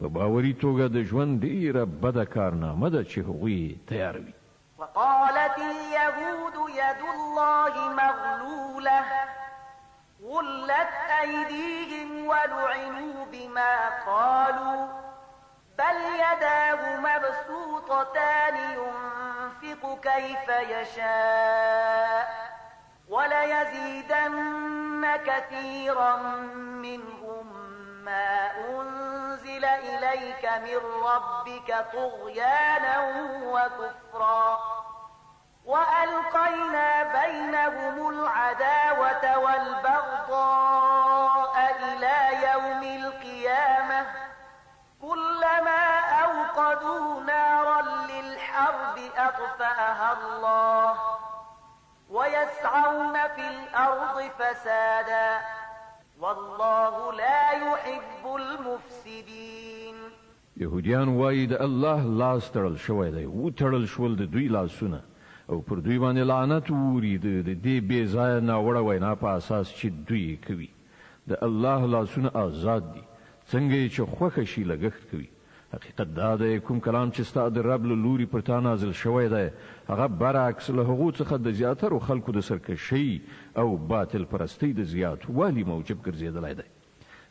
په باوري توګه د ژوند ډیره بده کارنامه ده چې هغوی تیاروي. وقالت اليهود يد الله مغلولة غلت أيديهم ولعنوا بما قالوا بل يداه مبسوطتان ينفق كيف يشاء وليزيدن كثيرا منهم ما أنزل إليك من ربك طغيانا وكفرا وألقينا بينهم العداوة والبغضاء إلى يوم القيامة كلما أوقدوا نارا للحرب أطفأها الله ويسعون في الأرض فسادا والله لا يحب المفسدين. يهوديان وایي د الله لاس تړل شوی دی، و تړل شول د دوی لاسونه او پر دوی باندې لعنت ووري د دې بې ځایه ناوړه وینا په اساس چې دوی کوي. د الله لاسونه آزاد دي، څنګه چې خوښه شي لګښت کوي. حقیقت دا دی کوم کلام چې ستا د رب له لوري پر تا نازل شوی دی هغه برعکس له هغو څخه د زیاترو خلکو د سرکشۍ او باطل پرستۍ د زیاتوالي موجب ګرځېدلی دی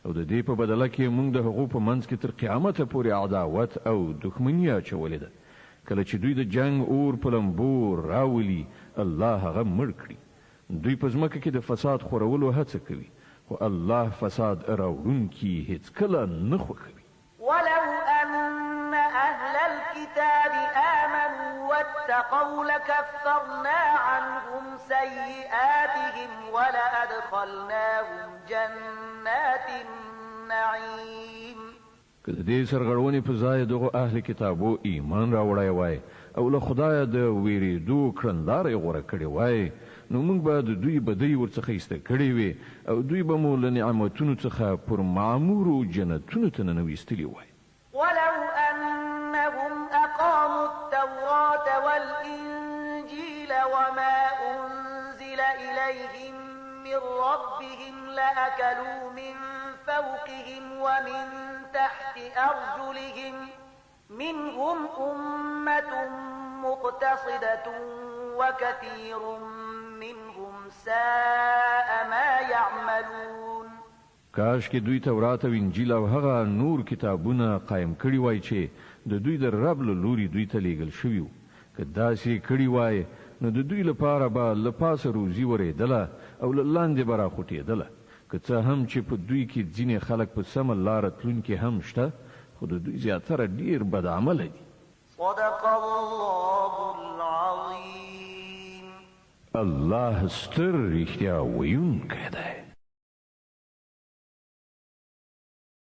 او د دې په بدله کې موږ د هغو په منځ کې تر قیامته پورې عداوت او دښمني اچولې ده. کله چې دوی د جنگ اور په لمبو راولي الله هغه مړ کړي. دوی په ځمکه کې د فساد خورولو هڅه کوي خو الله فساد راوړونکي هیڅکله نه خوښوي. ولو أن أهل الكتاب آمنوا واتقوا لكفرنا عنهم سيئاتهم ولأدخلناهم جنات النعيم. که د دې سرغړونې په ځای دغه اهل کتابو ایمان راوړی وای او له خدایه د ویریدو کړندارې غوره کړې وای نو موږ به د دوی بدۍ ورڅخه ایسته کړې وي او دوی به مو له نعمتونو څخه پر معمورو جنتونو ته ننویستلي وای. ولو أنهم أقاموا التوراة والإنجيل وما أنزل إليهم من ربهم لأكلوا من فوقهم ومن تحت أرجلهم منهم أمة مقتصدة وكثير منهم ساء ما يعملون. کاش کې دوی تورات او انجیل او هغه نور کتابونه قائم کړي وای چې د دوی د رب له لوري دوی ته لیږل شوي وو. که داسې کړي وای نو د دوی لپاره به له پاسه روزي ورېدله او له لاندې به راخوټېدله که څه هم چې په دوی کې ځینې خلک په سمه لاره تلونکي هم شته خو د دوی زیاتره ډېر بدعمله دي. صدق الله العظیم. الله ستر رښتیا ویونکی دی.